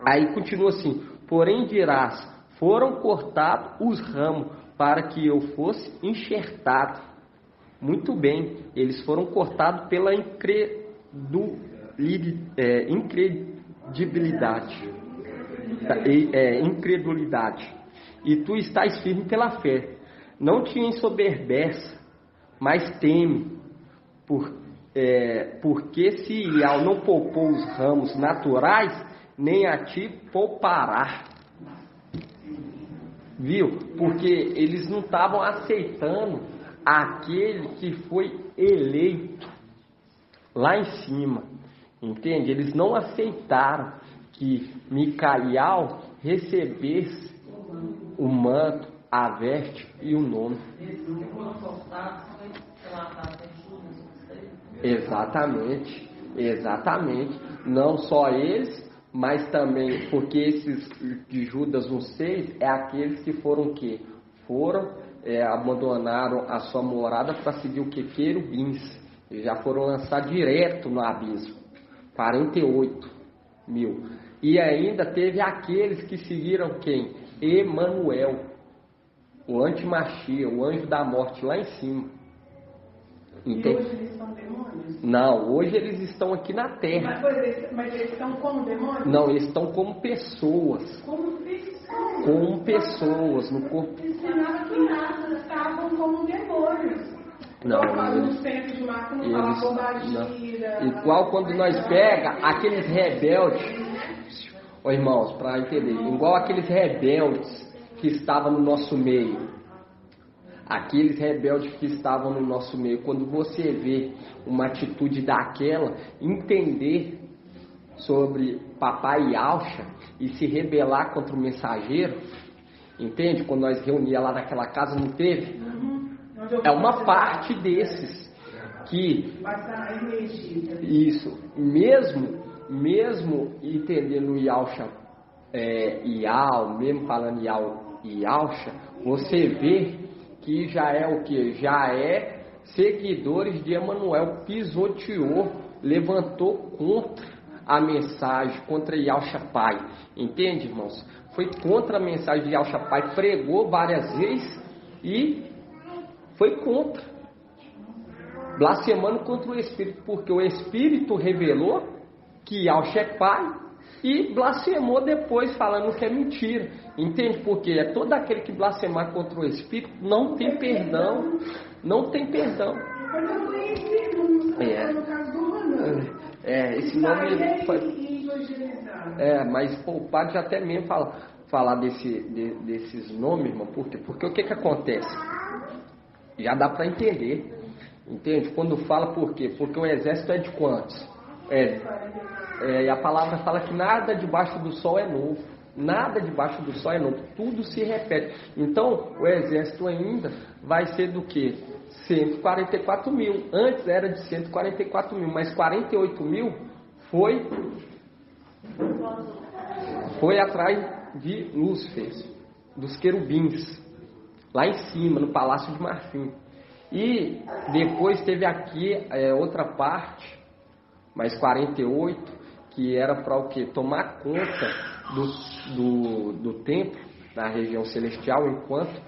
Aí continua assim: porém dirás, foram cortados os ramos para que eu fosse enxertado. Muito bem, eles foram cortados pela incredulidade. E tu estás firme pela fé. Não te ensoberbeça, mas teme, porque se Ial não poupou os ramos naturais, nem a ti poupará. Viu? Porque eles não estavam aceitando aquele que foi eleito lá em cima. Entende? Eles não aceitaram que Micael recebesse o manto, a veste e o nome. Exatamente, exatamente. Não só eles, mas também, porque esses de Judas 1,6 é aqueles que foram o quê? Abandonaram a sua morada para seguir o que? Querubins. E já foram lançados direto no abismo. 48 mil. E ainda teve aqueles que seguiram quem? Emanuel, o antimachia, o anjo da morte lá em cima. Entende? E hoje eles são demônios? Não, hoje eles estão aqui na terra. Mas eles estão como demônios? Não, eles estão como pessoas. Como pessoas? Como pessoas no corpo. Ensinava que nada, estavam como demônios. Não, igual quando nós pega aqueles rebeldes, irmãos, para entender, igual aqueles rebeldes que estavam no nosso meio, quando você vê uma atitude daquela, entender sobre papai Yalcha e se rebelar contra o mensageiro, entende? Quando nós reunia lá naquela casa, não teve? É uma parte desses que isso, mesmo entendendo o Yalcha, mesmo falando Ial e Yalcha, você vê que já é o que? Já é seguidores de Emanuel, pisoteou, levantou contra a mensagem, contra Yalcha Pai. Entende, irmãos? Foi contra a mensagem de Yalcha Pai, pregou várias vezes e foi contra, blasfemando contra o Espírito, porque o Espírito revelou que Yalcha é Pai e blasfemou depois falando que é mentira. Entende? Porque é todo aquele que blasfemar contra o Espírito não tem perdão, não tem perdão. Esse nome foi, mas o padre já até mesmo falar desses nomes, irmão. Por quê? Porque o que acontece? Já dá para entender, entende? Quando fala por quê? Porque o exército é de quantos? E a palavra fala que nada debaixo do sol é novo. Nada debaixo do sol é novo, tudo se repete. Então, o exército ainda vai ser do que? 144 mil. Antes era de 144 mil, mas 48 mil foi atrás de Lúcifer, dos querubins, lá em cima, no Palácio de Marfim. E depois teve aqui outra parte, mais 48, que era para o quê? Tomar conta do templo, na região celestial, enquanto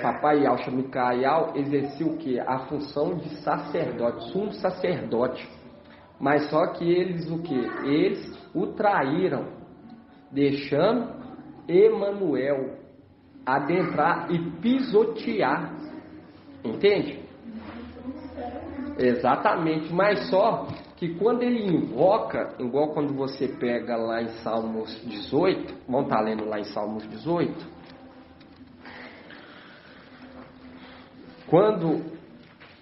Papai Yahshua Micael exercia o quê? A função de sacerdote, sumo sacerdote. Mas só que eles o quê? Eles o traíram, deixando Emanuel adentrar e pisotear. Entende? Exatamente, mas só que quando ele invoca, igual quando você pega lá em Salmos 18, vamos estar lendo lá em Salmos 18, quando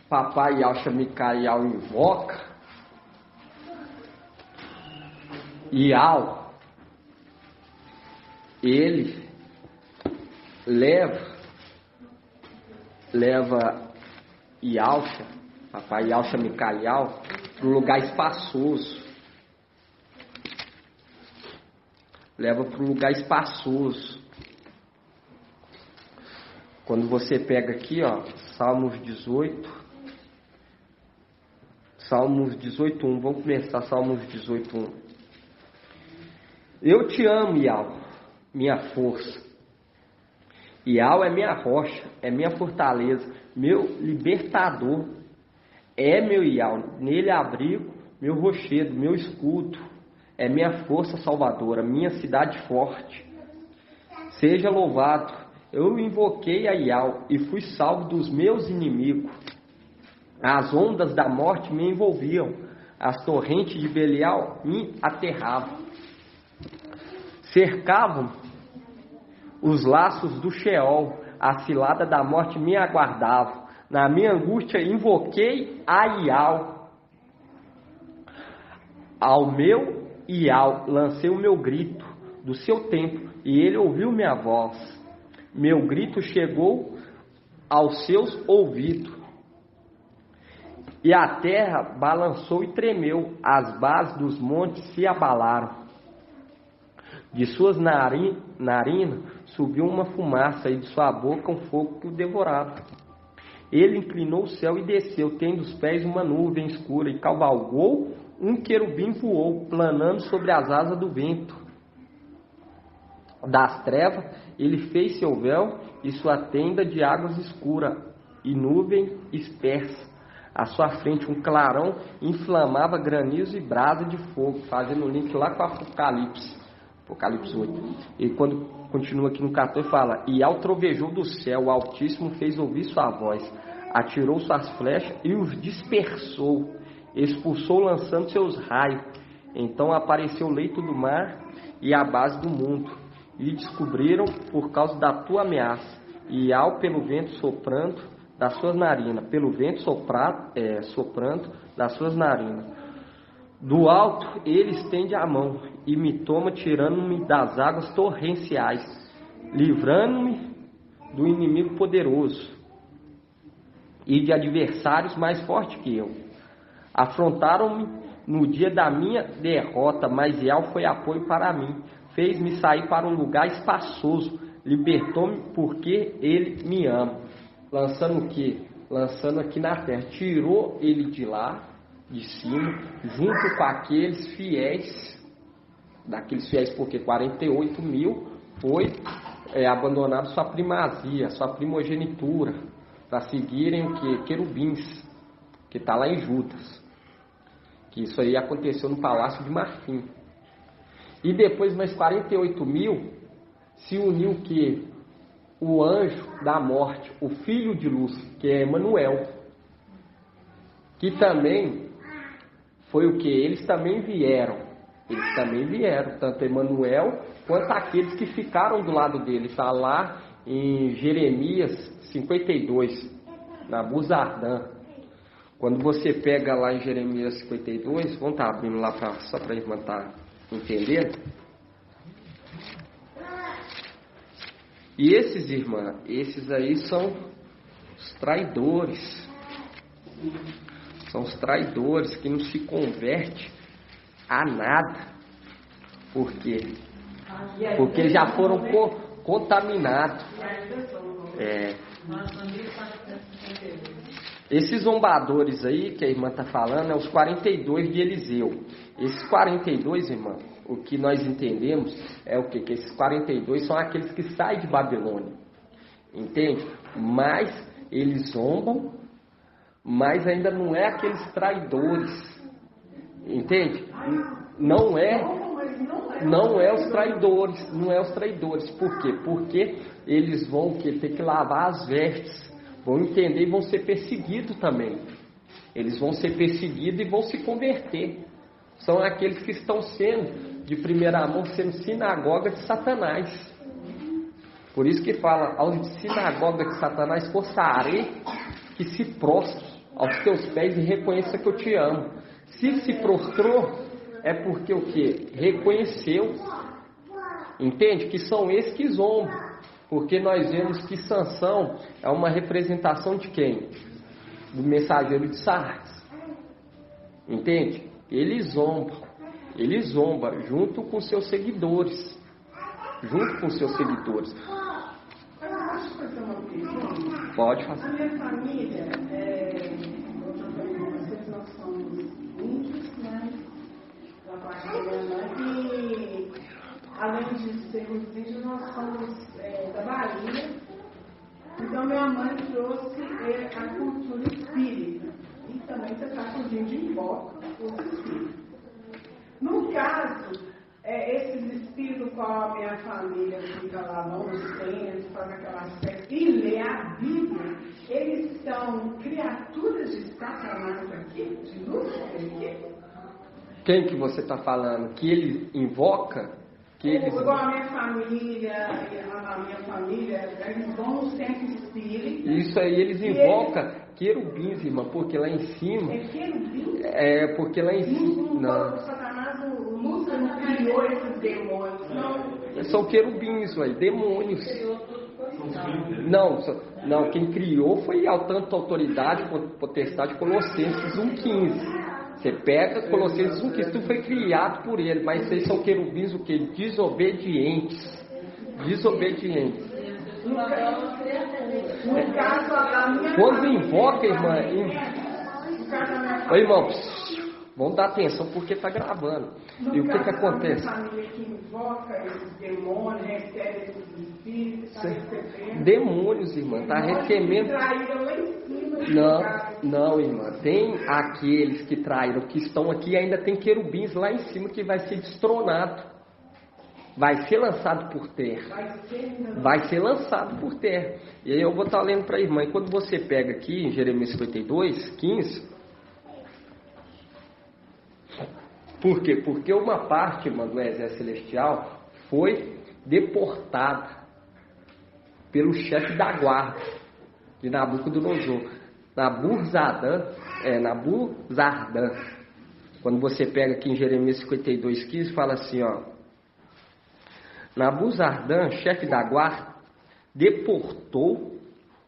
Papai Yahshua Micael invoca Ial, ele leva Yahshua, Papai Yahshua Micael, para um lugar espaçoso. Leva para um lugar espaçoso. Quando você pega aqui, ó, Salmos 18, 1. Vamos começar Salmos 18, 1. Eu te amo, Ial, minha força. Ial é minha rocha, é minha fortaleza, meu libertador. É meu Ial, nele abrigo meu rochedo, meu escudo. É minha força salvadora, minha cidade forte. Seja louvado. Eu invoquei a Ial e fui salvo dos meus inimigos. As ondas da morte me envolviam, as torrentes de Belial me aterravam. Cercavam os laços do Sheol, a cilada da morte me aguardava. Na minha angústia invoquei a Ial. Ao meu Ial lancei o meu grito do seu templo, e ele ouviu minha voz. Meu grito chegou aos seus ouvidos. E a terra balançou e tremeu, as bases dos montes se abalaram. De suas narinas subiu uma fumaça, e de sua boca um fogo que o devorava. Ele inclinou o céu e desceu, tendo os pés uma nuvem escura, e cavalgou, um querubim voou, planando sobre as asas do vento. Das trevas ele fez seu véu e sua tenda de águas escuras, e nuvem espessa. À sua frente um clarão inflamava granizo e brasa de fogo, fazendo um link lá com Apocalipse 8. E quando continua aqui no 14 fala: e ao trovejou do céu, o Altíssimo fez ouvir sua voz, atirou suas flechas e os dispersou, expulsou lançando seus raios. Então apareceu o leito do mar e a base do mundo, e descobriram por causa da tua ameaça. E ao pelo vento soprando das suas narinas, pelo vento soprando das suas narinas. Do alto ele estende a mão e me toma, tirando-me das águas torrenciais, livrando-me do inimigo poderoso e de adversários mais fortes que eu. Afrontaram-me no dia da minha derrota, mas Ial foi apoio para mim. Fez-me sair para um lugar espaçoso, libertou-me porque ele me ama. Lançando o quê? Lançando aqui na terra. Tirou ele de lá, de cima, junto com aqueles fiéis, daqueles fiéis, porque 48 mil foi abandonado sua primazia, sua primogenitura, para seguirem o que? Querubins, que está lá em Judas. Que isso aí aconteceu no Palácio de Marfim. E depois mais 48 mil se uniu o que? O anjo da morte, o filho de luz, que é Emanuel, que também foi o que? Eles também vieram, tanto Emanuel quanto aqueles que ficaram do lado dele. Está lá em Jeremias 52, na Buzardã. Quando você pega lá em Jeremias 52, vamos estar abrindo lá só para a irmã estar entendendo. E esses, irmã, esses aí são os traidores. São os traidores que não se convertem a nada. Por quê? Porque já foram contaminados. Esses zombadores aí que a irmã está falando é os 42 de Eliseu. Esses 42, irmã, o que nós entendemos é o quê? Que esses 42 são aqueles que saem de Babilônia. Entende? Mas eles zombam, mas ainda não é aqueles traidores. Entende? Não é os traidores. Não é os traidores. Por quê? Porque eles vão ter que lavar as vestes. Vão entender e vão ser perseguidos também. Eles vão ser perseguidos e vão se converter. São aqueles que estão sendo, de primeira mão, sendo sinagoga de Satanás. Por isso que fala, aos sinagoga de Satanás, forçarei que se prostre aos teus pés e reconheça que eu te amo. Se prostrou, é porque o quê? Reconheceu. Entende? Que são esses que zombam. Porque nós vemos que Sansão é uma representação de quem? Do mensageiro de Sardes. Entende? Ele zomba junto com seus seguidores. Junto com seus seguidores. Posso fazer uma pergunta? Pode fazer. Na minha família, nós somos índios, né? Da parte da minha mãe. E além de sermos índios, nós somos da Bahia. Então minha mãe trouxe a cultura espírita. E também você está fugindo de invoca os espíritos. No caso, esses espíritos com a minha família fica lá nos templos, faz aquela festa e lê a Bíblia, eles são criaturas de Satanás aqui, de Lúcifer aqui? Quem que você está falando? Que ele invoca? Igual a minha família, eles vão no centro espírita. Isso aí, eles invocam querubins, irmã, porque lá em cima... É querubins? Porque lá em cima... Não. Satanás, o Lúcifer não criou esses demônios, não? São querubins, ué, demônios. Não, quem criou foi ao tanto autoridade, potestade, Colossenses 1,15. Você pega Colossenses 1,15, tudo foi criado por ele, mas vocês são querubins o quê? Desobedientes. Quando invoca, irmã... Ô, irmão, vamos dar atenção porque está gravando. E o que acontece? Demônios, irmã, está recebendo. Não, irmã. Tem aqueles que traíram, que estão aqui, ainda tem querubins lá em cima que vai ser destronado. Vai ser lançado por terra. Vai ser lançado por terra. E aí eu vou estar lendo para a irmã. E quando você pega aqui em Jeremias 52, 15. Por quê? Porque uma parte, irmã, do exército celestial foi deportada pelo chefe da guarda de Nabucodonosor. Nabuzardan. Quando você pega aqui em Jeremias 52, 15, fala assim, ó. Nabuzardan, chefe da guarda, deportou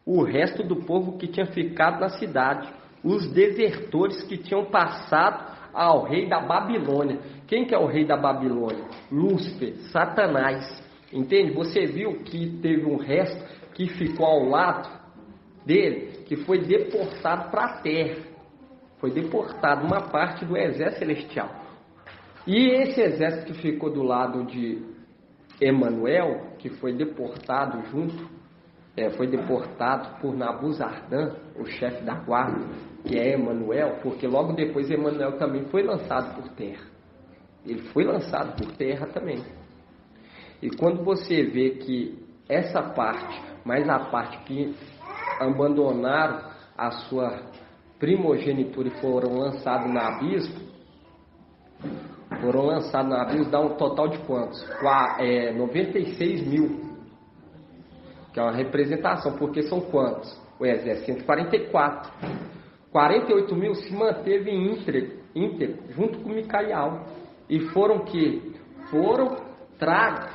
o resto do povo que tinha ficado na cidade, os desertores que tinham passado ao rei da Babilônia. Quem que é o rei da Babilônia? Lúcifer, Satanás. Entende? Você viu que teve um resto que ficou ao lado dele, que foi deportado para a terra. Foi deportado uma parte do exército celestial. E esse exército que ficou do lado de Emanuel, que foi deportado foi deportado por Nabuzardan, o chefe da guarda, que é Emanuel, porque logo depois Emanuel também foi lançado por terra. Ele foi lançado por terra também. E quando você vê que essa parte, mais a parte que abandonaram a sua primogenitura e foram lançados no abismo, dá um total de quantos? 96 mil. Que é uma representação, porque são quantos? O exército 144. 48 mil se manteve íntegro junto com Micael. E foram tragos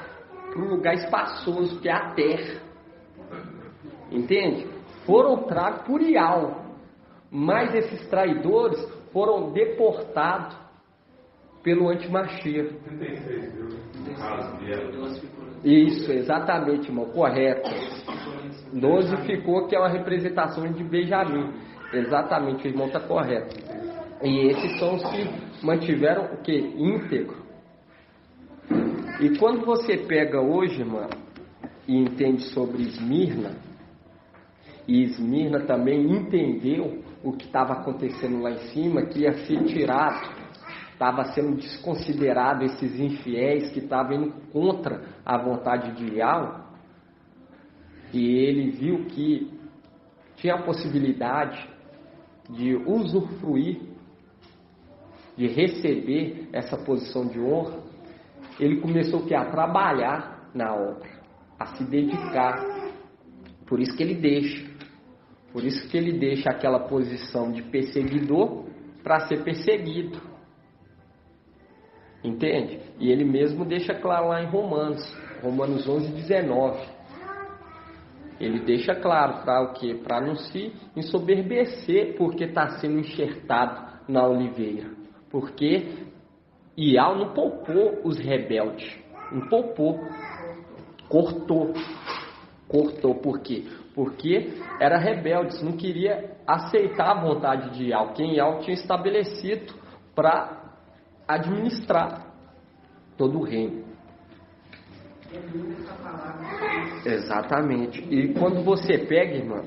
para um lugar espaçoso, que é a terra. Entende? Foram tragos por Ial. Mas esses traidores foram deportados pelo Antimachia. 36, viu? No caso dela. Isso, exatamente, irmão, correto. 12 ficou, que é uma representação de Benjamim. Exatamente, o irmão está correto. E esses são os que mantiveram o que? Íntegro. E quando você pega hoje, irmão, e entende sobre Esmirna, e Esmirna também entendeu o que estava acontecendo lá em cima, que ia ser tirado, estava sendo desconsiderado esses infiéis que estavam indo contra a vontade de Ial, e ele viu que tinha a possibilidade de usufruir, de receber essa posição de honra. Ele começou a trabalhar na obra, a se dedicar. Por isso que ele deixa aquela posição de perseguidor para ser perseguido. Entende? E ele mesmo deixa claro lá em Romanos 11:19. Ele deixa claro para o quê? Para não se ensoberbecer porque está sendo enxertado na oliveira. Porque Ial não poupou os rebeldes. Não poupou. Cortou. Por quê? Porque era rebelde, não queria aceitar a vontade de Ial, que Ial tinha estabelecido para administrar todo o reino. Exatamente. E quando você pega, irmão,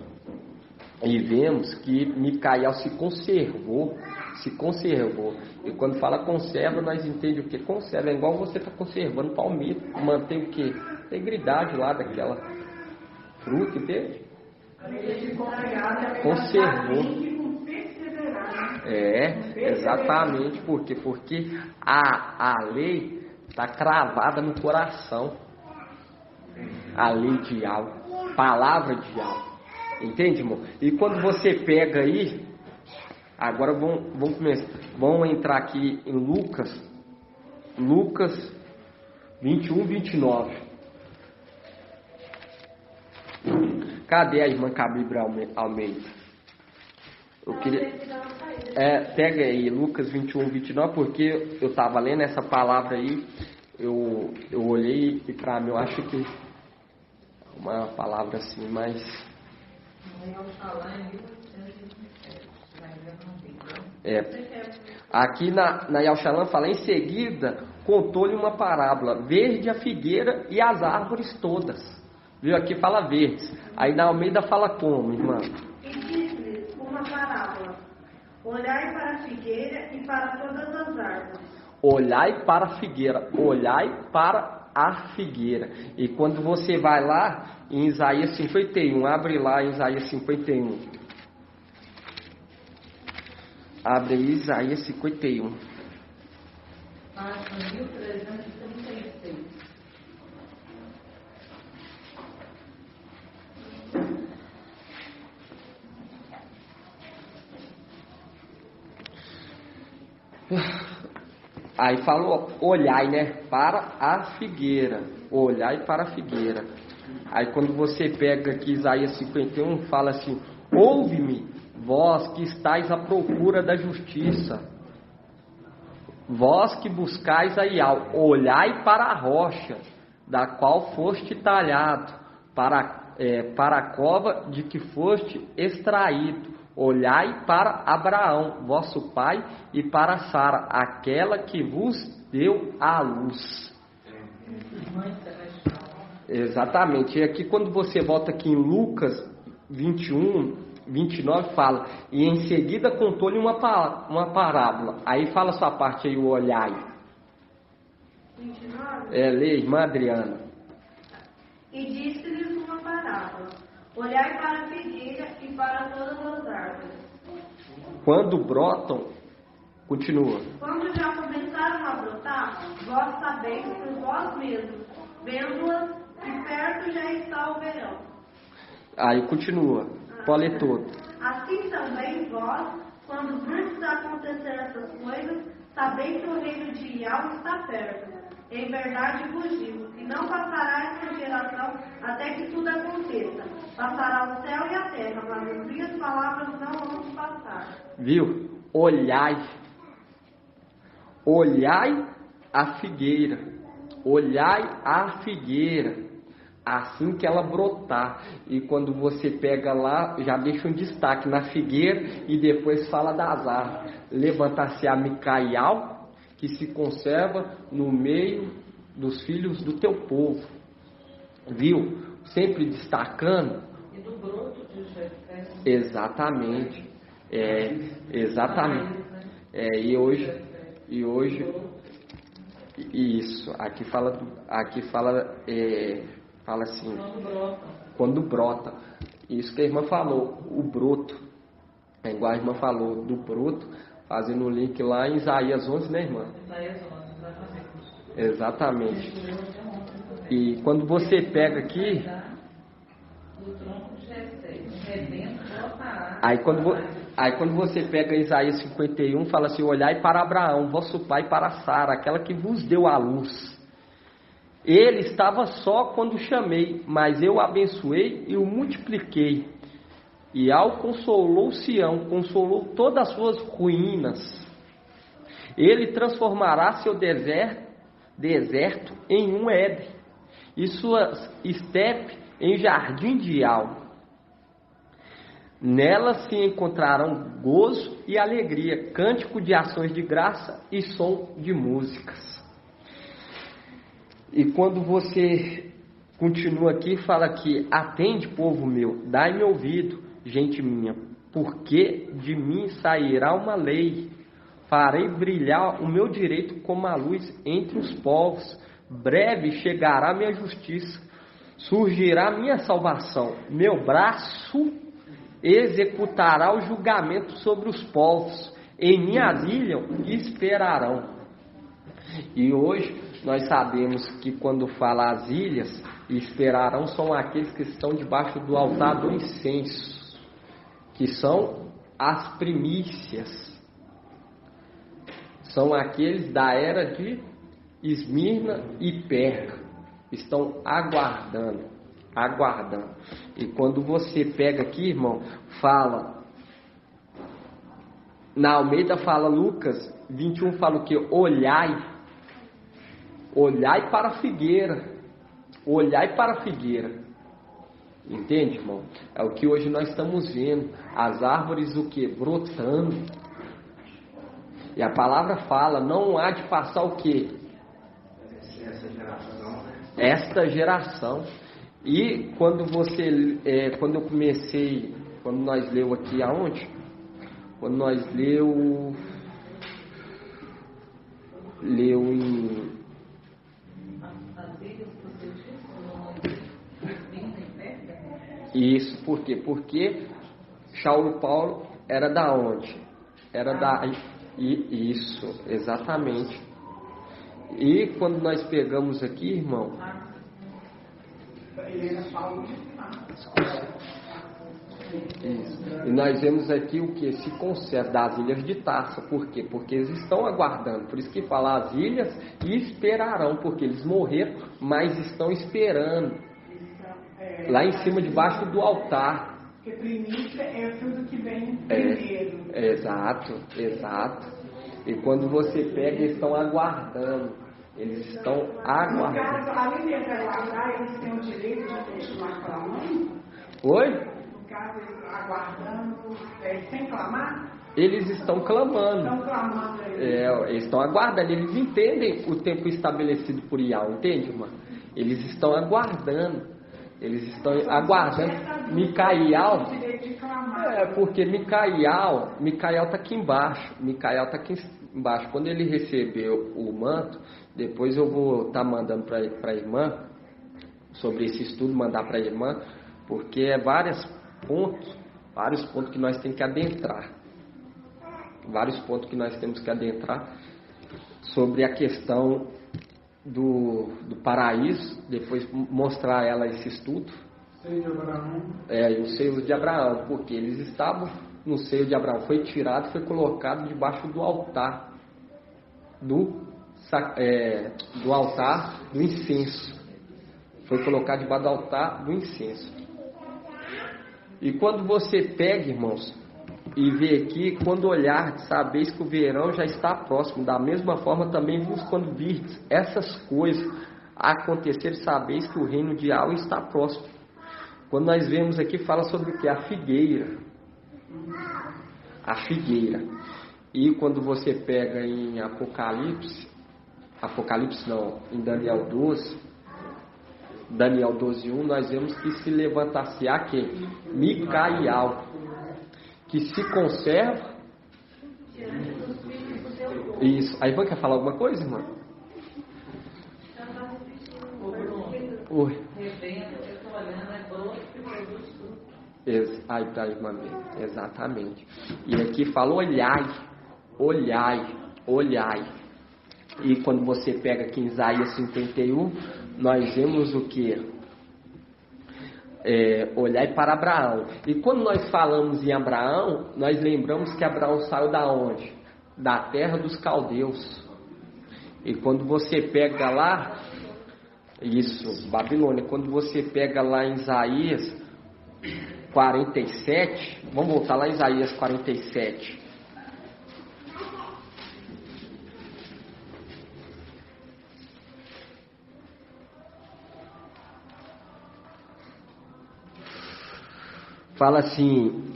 e vemos que Micael se conservou. E quando fala conserva, nós entendemos o que? Conserva é igual você está conservando palmito, mantém o que? Integridade lá daquela fruta, entende? Conservou. Exatamente. Por quê? Porque a lei está cravada no coração. A lei de Ial, palavra de Ial. Entende, irmão? E quando você pega aí, agora vamos começar. Vamos entrar aqui em Lucas 21:29. Cadê a irmã Cabibra Almeida? Eu queria... pega aí Lucas 21:29, porque eu estava lendo essa palavra aí, eu olhei e para mim eu acho que uma palavra assim, mas aqui na Yalxalã fala, em seguida contou-lhe uma parábola, verde a figueira e as árvores todas. Viu? Aqui fala verdes. Aí na Almeida fala como, irmã? E disse-lhes uma parábola: olhai para a figueira e para todas as árvores. Olhai para a figueira, olhai para a figueira. E quando você vai lá em Isaías 51, abre lá em Isaías 51. Abre aí Isaías 51. Página 1336. Aí falou, olhai, né? Para a figueira. Olhai para a figueira. Aí quando você pega aqui Isaías 51, fala assim: ouve-me, vós que estáis à procura da justiça, vós que buscais a Ial, olhai para a rocha, da qual foste talhado, para a cova de que foste extraído. Olhai para Abraão, vosso pai, e para Sara, aquela que vos deu a luz. Exatamente. E aqui quando você volta aqui em Lucas 21:29 fala, e em seguida contou-lhe uma parábola. Aí fala a sua parte aí, o olhai. 29? Lê, irmã Adriana. E disse-lhes uma parábola: olhai para a figueira e para todas as árvores. Quando brotam, continua. Quando já começaram a brotar, vós sabeis por vós mesmos, vendo-as, que perto já está o verão. Aí continua. Pode ler todo. Assim também vós, quando virdes acontecer essas coisas, sabeis que o reino de Ial está perto. Em verdade vos digo que e não passará essa geração até que tudo aconteça. Passará o céu e a terra, mas as minhas palavras não vão passar. Viu? Olhai a figueira, olhai a figueira, assim que ela brotar. E quando você pega lá, já deixa um destaque na figueira e depois fala das árvores. Levanta-se a Micaial, que se conserva no meio dos filhos do teu povo. Viu? Sempre destacando. E do broto de Jefé. Exatamente. Exatamente. E hoje isso. Aqui fala assim. Quando brota. Isso que a irmã falou, o broto. É igual a irmã falou do broto, fazendo o link lá em Isaías 11, né, irmã? Isaías 11, exatamente. E quando você pega aqui, Do tronco de Jessé, o rebento brotará. aí quando você pega Isaías 51, fala assim: olhai para Abraão, vosso pai, para Sara, aquela que vos deu a luz. Ele estava só quando chamei, mas eu o abençoei e o multipliquei. E ao consolou Sião, consolou todas as suas ruínas. Ele transformará seu deserto em um Éden, e suas estepes em jardim de alma. Nelas se encontrarão gozo e alegria, cântico de ações de graça e som de músicas. E quando você continua aqui, fala aqui: atende, povo meu, dai-me ouvido, gente minha, porque de mim sairá uma lei. Farei brilhar o meu direito como a luz entre os povos. Breve chegará minha justiça, surgirá minha salvação. Meu braço executará o julgamento sobre os povos. Em mim asilham e esperarão. E hoje nós sabemos que quando fala as ilhas e esperarão, são aqueles que estão debaixo do altar do incenso, que são as primícias. São aqueles da era de Esmirna e Pérgamo. Estão aguardando. E quando você pega aqui, irmão, fala, na Almeida fala, Lucas 21 fala o que? Olhai para a figueira. Olhai para a figueira. Entende, irmão? É o que hoje nós estamos vendo. As árvores o que? Brotando. E a palavra fala, não há de passar o que? Esta geração. E quando quando eu comecei, quando nós leu aqui aonde? Quando nós leu em isso, por quê? Porque Saulo Paulo era da onde? Era da isso, exatamente. E quando nós pegamos aqui, irmão, isso. E nós vemos aqui o que? Se conserva das ilhas de Tarsa. Por quê? Porque eles estão aguardando. Por isso que fala as ilhas e esperarão, porque eles morreram, mas estão esperando. Lá em cima, debaixo do altar. Porque primícia é tudo que vem primeiro. Exato. E quando você pega, eles estão aguardando. Eles estão aguardando. No caso, além de aguardar, eles têm o direito de continuar clamando? Oi? No caso, eles aguardando, sem clamar? Eles estão clamando. Estão clamando aí. Eles estão aguardando. Eles entendem o tempo estabelecido por Iau, entende, irmã? Eles estão aguardando. Eles estão aguardando. Micaial. Porque Micaial está aqui embaixo. Quando ele recebeu o manto, depois eu vou estar mandando para a irmã sobre esse estudo, mandar para a irmã, porque é vários pontos que nós temos que adentrar. Vários pontos que nós temos que adentrar sobre a questão do paraíso, depois mostrar a ela esse estudo. Seio de Abraão. E o seio de Abraão, porque eles estavam no seio de Abraão, foi tirado, foi colocado debaixo do altar, do altar do incenso. Foi colocado debaixo do altar do incenso. E quando você pega, irmãos, e vê aqui, quando olhar, sabeis que o verão já está próximo. Da mesma forma também vos, quando virdes essas coisas acontecer, sabeis que o reino de Yahweh está próximo. Quando nós vemos aqui, fala sobre o que? A figueira. A figueira. E quando você pega em em Daniel 12, Daniel 12:1, nós vemos que se levantar-se-á quem? Micaial, que se conserva. Isso. Aí você quer falar alguma coisa, irmã? Oi. Aí, irmã, exatamente. E aqui fala olhai, olhai, olhai. E quando você pega aqui em Isaías 51, nós vemos o que? Olhai para Abraão. E quando nós falamos em Abraão, nós lembramos que Abraão saiu da onde? Da terra dos caldeus. E quando você pega lá, isso, Babilônia, quando você pega lá em Isaías 47, vamos voltar lá em Isaías 47. Fala assim,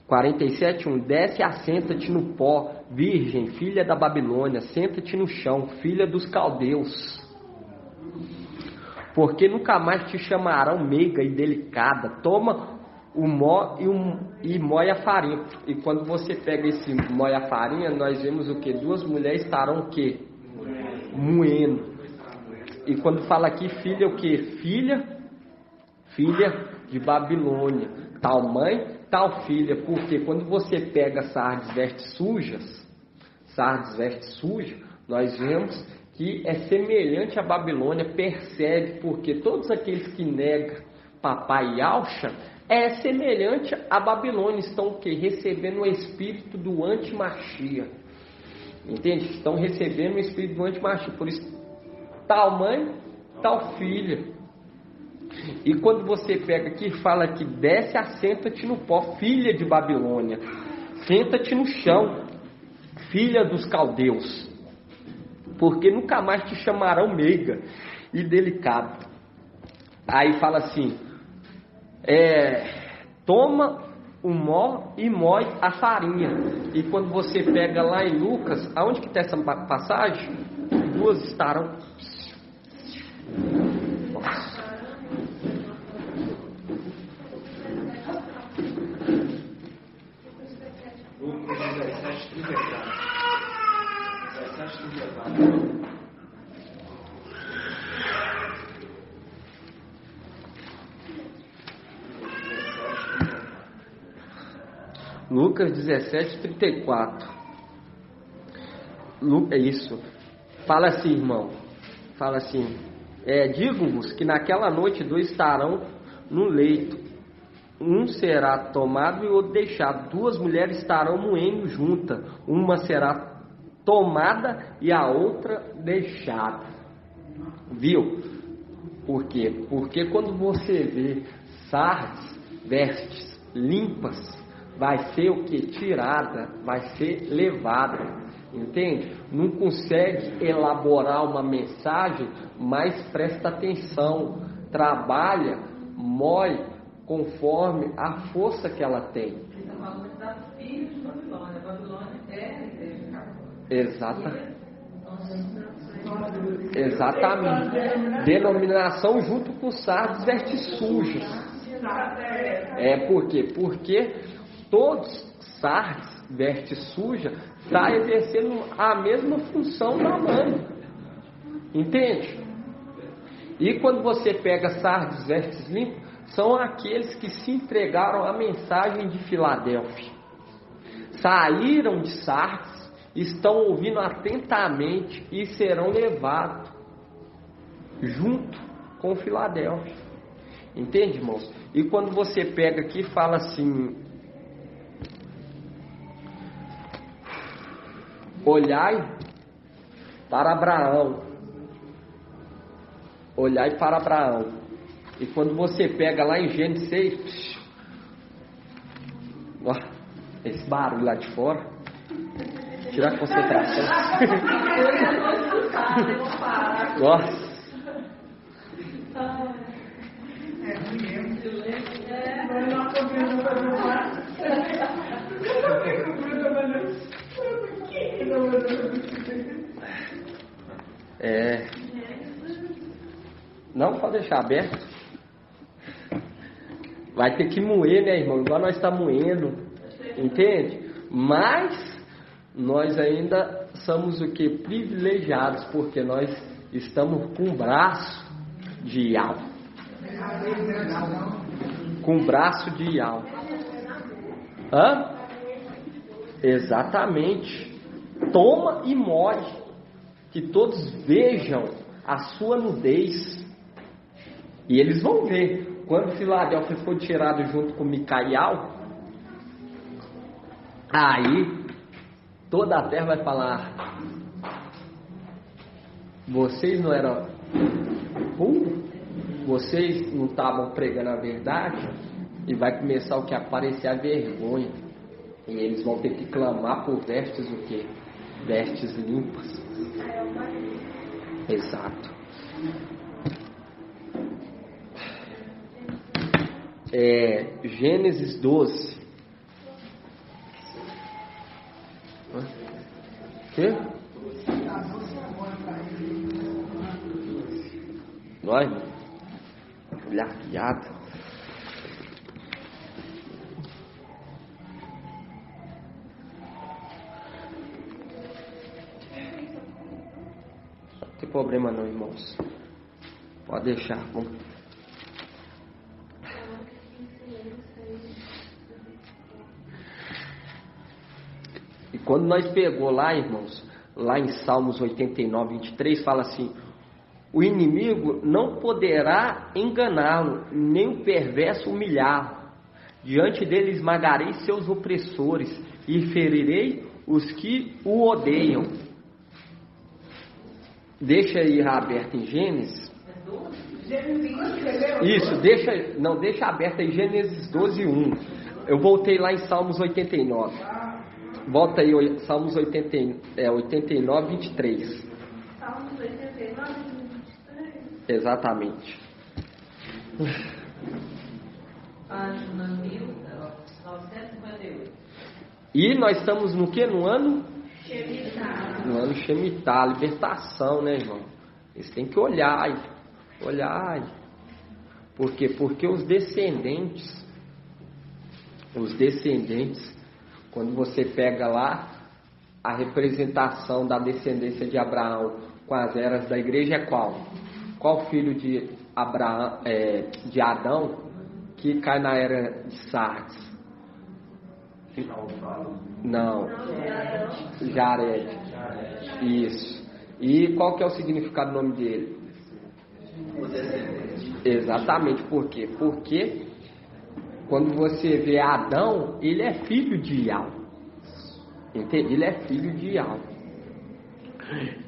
47:1, desce e assenta-te no pó, virgem, filha da Babilônia, senta-te no chão, filha dos caldeus, porque nunca mais te chamarão meiga e delicada, toma o mó e moe a farinha. E quando você pega esse moe a farinha, nós vemos o que? Duas mulheres estarão o que? Moendo. E quando fala aqui filha, o que? Filha de Babilônia, tal mãe, tal filha, porque quando você pega Sardes vestes sujas, nós vemos que é semelhante à Babilônia, persegue, porque todos aqueles que negam papai Yahshua é semelhante à Babilônia, estão o quê? Recebendo o espírito do antimachia, entende? Estão recebendo o espírito do antimachia, por isso, tal mãe, tal filha. E quando você pega aqui, fala que desce, assenta-te no pó, filha de Babilônia, senta-te no chão, filha dos caldeus, porque nunca mais te chamarão meiga e delicada. Aí fala assim, toma o mó e moe a farinha. E quando você pega lá em Lucas, aonde que está essa passagem? Duas estarão... Lucas 17:34. Lucas 17:34. É isso. Fala assim, irmão. Fala assim. Digo-vos que naquela noite dois estarão no leito. Um será tomado e outro deixado. Duas mulheres estarão moendo juntas. Uma será tomada e a outra deixada. Viu? Por quê? Porque quando você vê Sardes, vestes limpas, vai ser o que? Tirada, vai ser levada. Entende? Não consegue elaborar uma mensagem, mas presta atenção. Trabalha, moe conforme a força que ela tem. Está falando das filhas de Babilônia. Babilônia é a igreja católica. Exatamente. Denominação junto com Sardes vestes sujas. Por quê? Porque todos Sardes vestes suja está exercendo a mesma função da mãe. Entende? E quando você pega Sardes vestes limpas, são aqueles que se entregaram à mensagem de Filadélfia. Saíram de Sardes, estão ouvindo atentamente e serão levados junto com Filadélfia. Entende, irmãos? E quando você pega aqui, fala assim: olhai para Abraão, olhai para Abraão. E quando você pega lá em Gênesis 6, ó, esse barulho lá de fora, tira a concentração. Nossa. Não pode deixar aberto. Vai ter que moer, né, irmão? Igual nós estamos moendo. Entende? Mas nós ainda somos o que? Privilegiados, porque nós estamos com um braço de Yahweh. Com um braço de Yahweh. Hã? Exatamente. Toma e more, que todos vejam a sua nudez. E eles vão ver. Quando Filadélfia foi tirado junto com Micael, aí toda a terra vai falar: vocês não eram puros? Vocês não estavam pregando a verdade? E vai começar o que? Aparecer a vergonha. E eles vão ter que clamar por vestes o quê? Vestes limpas. Exato. Gênesis 12. Que? Nós, olhar piada. Não tem problema não, irmãos. Pode deixar, vamos. E quando nós pegou lá, irmãos, lá em Salmos 89, 23, fala assim: o inimigo não poderá enganá-lo, nem o perverso humilhá-lo. Diante dele esmagarei seus opressores e ferirei os que o odeiam. Deixa aí aberto em Gênesis. Isso, deixa aberto em Gênesis 12, 1. Eu voltei lá em Salmos 89. Volta aí, Salmos 89, 23. Salmos 89, 23. Exatamente. Página 1958. E nós estamos no que? No ano? Shemitah. No ano Shemitah, libertação, né, irmão? Eles têm que olhar. Por quê? Porque os descendentes, quando você pega lá a representação da descendência de Abraão com as eras da igreja, é qual? Qual filho de Abraão, de Adão, que cai na era de Sardes? Não. Jared. Isso. E qual que é o significado do nome dele? Exatamente. Por quê? Porque quando você vê Adão, ele é filho de Yahweh. Entende? Ele é filho de Yahweh.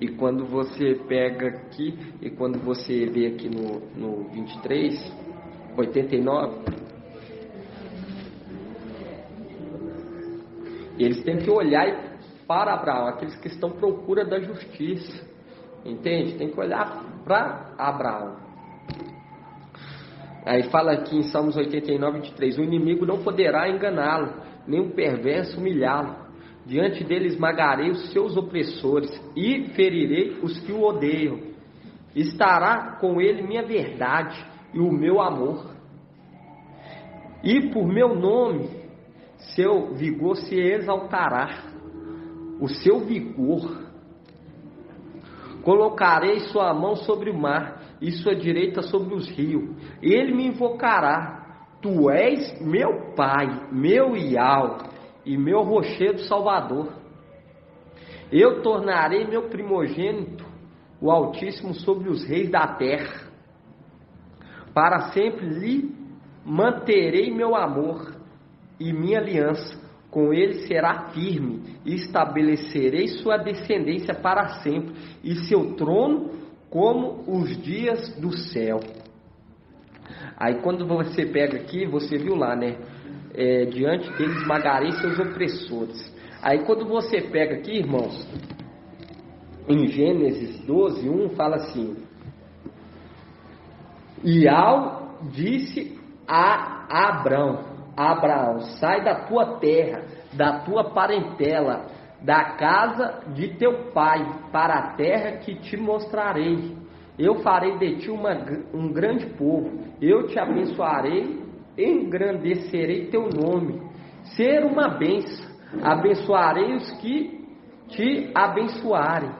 E quando você pega aqui, e quando você vê aqui no 23, 89, eles têm que olhar para Abraão, aqueles que estão à procura da justiça. Entende? Tem que olhar para Abraão. Aí fala aqui em Salmos 89, 23: o inimigo não poderá enganá-lo, nem o perverso humilhá-lo. Diante dele esmagarei os seus opressores e ferirei os que o odeiam. Estará com ele minha verdade e o meu amor. E por meu nome seu vigor se exaltará. O seu vigor. Colocarei sua mão sobre o mar e sua direita sobre os rios. Ele me invocará: tu és meu Pai, meu Yahweh e meu rochedo salvador. Eu tornarei meu primogênito, o Altíssimo, sobre os reis da terra. Para sempre lhe manterei meu amor e minha aliança. Com ele será firme e estabelecerei sua descendência para sempre, e seu trono como os dias do céu. Aí quando você pega aqui, você viu lá, né? Diante deles esmagarei seus opressores. Aí quando você pega aqui, irmãos, em Gênesis 12, 1, fala assim: Iau disse a Abraão, sai da tua terra, da tua parentela, da casa de teu pai, para a terra que te mostrarei. Eu farei de ti um grande povo, eu te abençoarei, engrandecerei teu nome, ser uma bênção, abençoarei os que te abençoarem,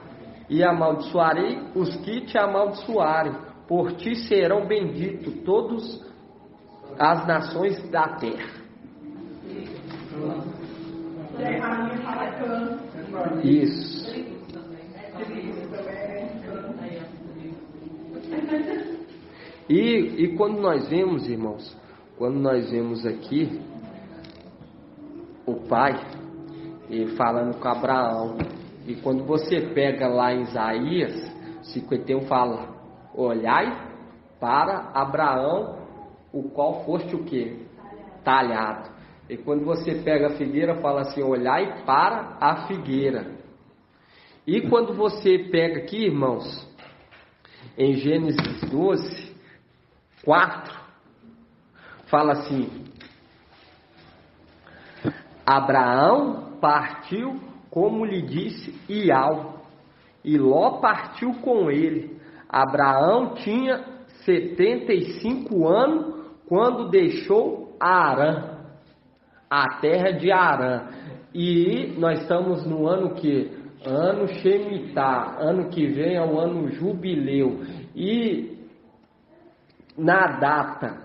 e amaldiçoarei os que te amaldiçoarem. Por ti serão benditos todas as nações da terra. Isso. E quando nós vemos, irmãos, quando nós vemos aqui o pai falando com Abraão, e quando você pega lá em Isaías 51, fala: olhai para Abraão, o qual foste o quê? Talhado. E quando você pega a figueira, fala assim: olhai para a figueira. E quando você pega aqui, irmãos, em Gênesis 12, 4, fala assim: Abraão partiu como lhe disse Iau, e Ló partiu com ele. Abraão tinha 75 anos quando deixou Arã, a terra de Arã. E nós estamos no ano que? Ano Shemitah, ano que vem é o ano jubileu. E na data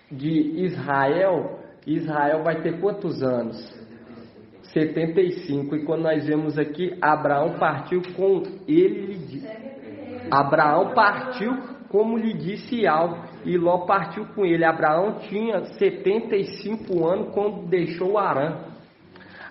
de Israel vai ter quantos anos? 75. E quando nós vemos aqui, Abraão partiu com ele. Abraão partiu como lhe disse Iau, e Ló partiu com ele. Abraão tinha 75 anos quando deixou Arã.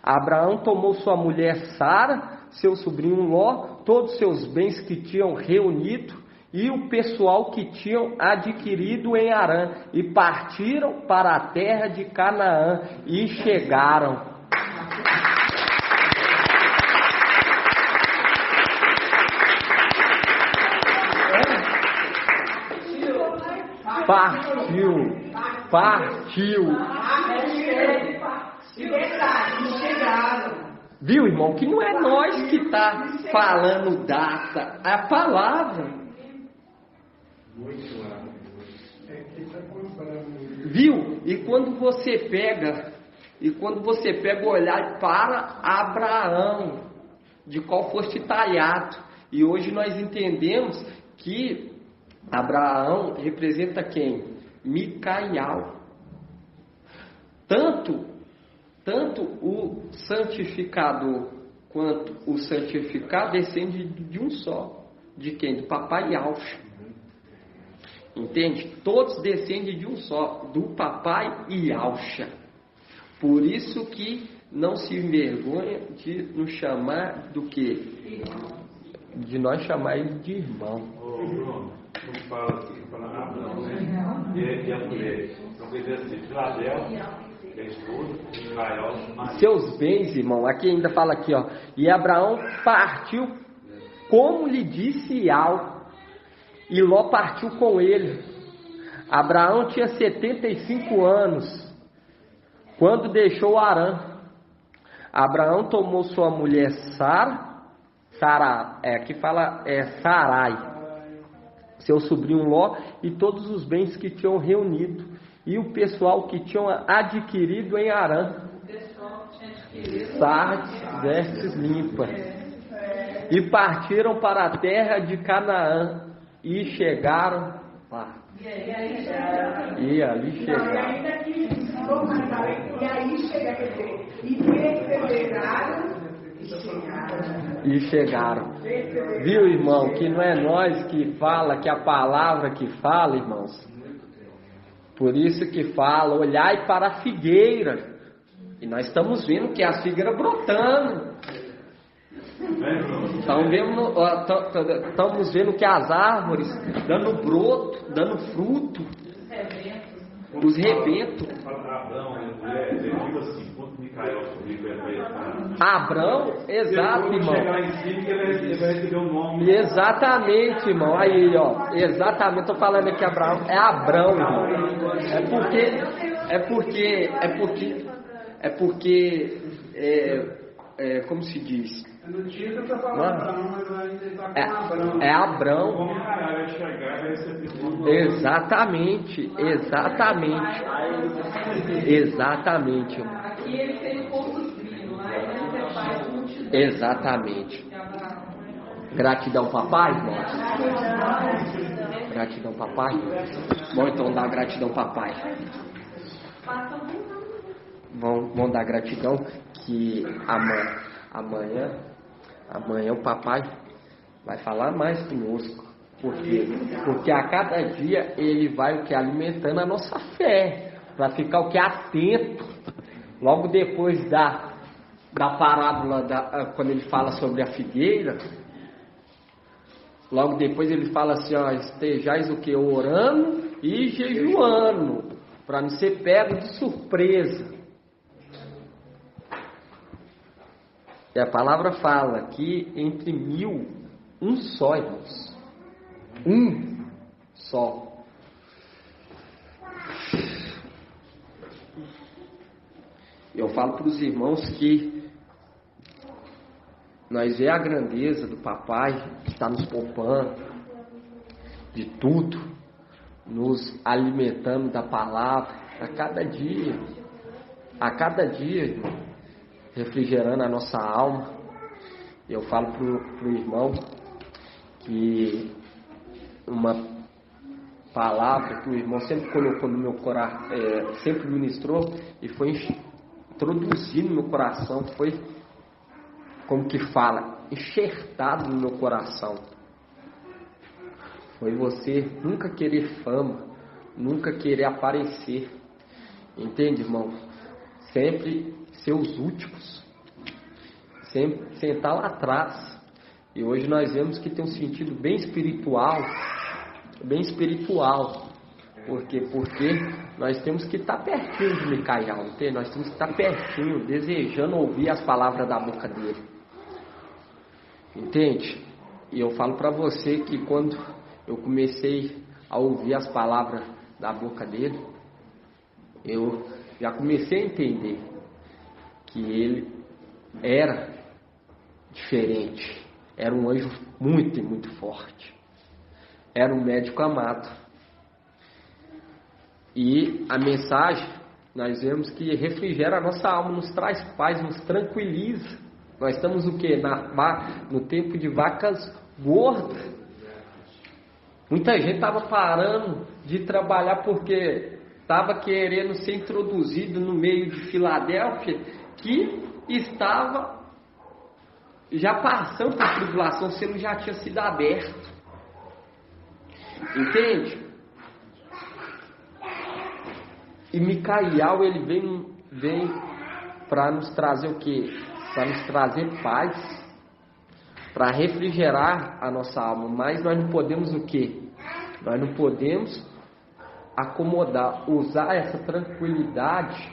Abraão tomou sua mulher Sara, seu sobrinho Ló, todos os seus bens que tinham reunido e o pessoal que tinham adquirido em Arã, e partiram para a terra de Canaã e chegaram. Partiu. Viu, irmão, que não é nós que está falando data, é a palavra. Viu? E quando você pega o olhar para Abraão, de qual foste talhado, e hoje nós entendemos que Abraão representa quem? Micael. Tanto o santificador quanto o santificado descende de um só. De quem? Do papai Yalcha. Entende? Todos descendem de um só, do papai Yalcha. Por isso que não se envergonha de nos chamar do quê? De nós chamar ele de irmão. Bruno, não fala assim, fala Abraão, né? E a mulher. Então quer dizer assim, Filadélfia, que é esposa, Israel, marido. Seus bens, irmão, aqui ainda fala aqui, ó. E Abraão partiu como lhe disse Iau, e Ló partiu com ele. Abraão tinha 75 anos quando deixou Arã. Abraão tomou sua mulher aqui fala Sarai, seu sobrinho Ló, e todos os bens que tinham reunido, e o pessoal que tinham adquirido em Arã. Sardes, vestes limpas. E partiram para a terra de Canaã, e chegaram lá. E ali chegaram. E aí chega, quer dizer, e perseveraram e chegaram. Viu, irmão, que não é nós que fala, que a palavra que fala, irmãos. Por isso que fala, olhai para a figueira. E nós estamos vendo que a figueira brotando. Estamos vendo que as árvores dando broto, dando fruto, os rebentos. Abrão, exato, irmão. Exatamente, irmão. Aí, ó, exatamente. Estou falando aqui, Abraão. É Abrão, irmão. Como se diz? No título está falando Abrão, mas ainda está com Abrão. É Abrão. Exatamente. Aqui ele tem um pouco frio, lá ele é pai do multidão. Exatamente. Gratidão, papai, irmão. Gratidão, papai. Bom, então dá gratidão, papai. Vão dar gratidão que amanhã o papai vai falar mais conosco. Por quê? Porque a cada dia ele vai alimentando a nossa fé, para ficar atento. Logo depois da parábola, quando ele fala sobre a figueira, logo depois ele fala assim, ó, estejais o que? Orando e jejuando, para não ser pego de surpresa. E a palavra fala que entre 1000, um só, irmãos. Um só. Eu falo para os irmãos que nós vemos a grandeza do papai, que está nos poupando de tudo, nos alimentando da palavra a cada dia, irmão, refrigerando a nossa alma. Eu falo pro irmão que uma palavra que o irmão sempre colocou no meu coração, sempre ministrou e foi introduzido no meu coração, foi, como que fala, enxertado no meu coração. Foi você nunca querer fama, nunca querer aparecer. Entende, irmão? Sempre ser os últimos, sempre sentar lá atrás. E hoje nós vemos que tem um sentido bem espiritual. Porque nós temos que estar pertinho de Micael, entende? Nós temos que estar pertinho, desejando ouvir as palavras da boca dele. Entende? E eu falo para você que quando eu comecei a ouvir as palavras da boca dele, eu já comecei a entender que ele era diferente, era um anjo muito e muito forte, era um médico amado. E a mensagem, nós vemos que refrigera a nossa alma, nos traz paz, nos tranquiliza. Nós estamos o quê? No tempo de vacas gordas. Muita gente estava parando de trabalhar porque estava querendo ser introduzido no meio de Filadélfia, que estava já passando por tribulação, se ele já tinha sido aberto. Entende? E Micael, ele vem para nos trazer o quê? Para nos trazer paz, para refrigerar a nossa alma. Mas nós não podemos o quê? Nós não podemos acomodar, usar essa tranquilidade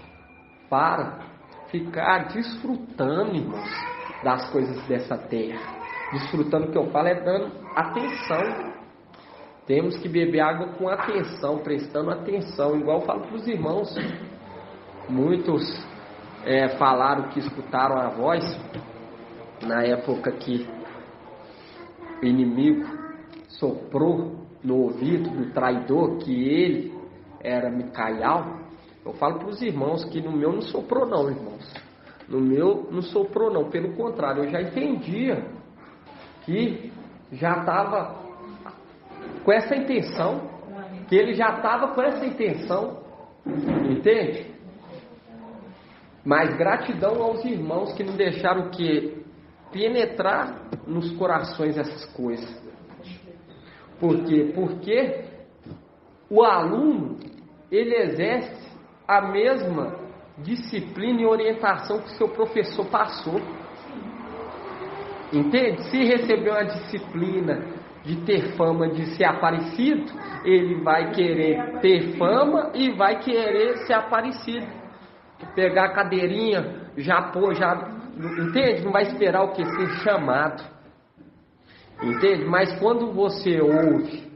para ficar desfrutando, irmãos, das coisas dessa terra. Desfrutando, o que eu falo é dando atenção. Temos que beber água com atenção, prestando atenção, igual eu falo para os irmãos. Muitos falaram que escutaram a voz na época que o inimigo soprou no ouvido do traidor que ele era Micael. Eu falo para os irmãos que no meu não soprou não, irmãos. No meu não soprou não, pelo contrário, eu já entendia que já estava com essa intenção, que ele já estava com essa intenção, entende? Mas gratidão aos irmãos que não deixaram que penetrar nos corações essas coisas. Por quê? Porque o aluno, ele exerce a mesma disciplina e orientação que o seu professor passou. Entende? Se receber uma disciplina de ter fama de ser aparecido, ele vai querer ter fama e vai querer ser aparecido. Pegar a cadeirinha, já pôr, entende? Não vai esperar o que? Ser chamado. Entende? Mas quando você ouve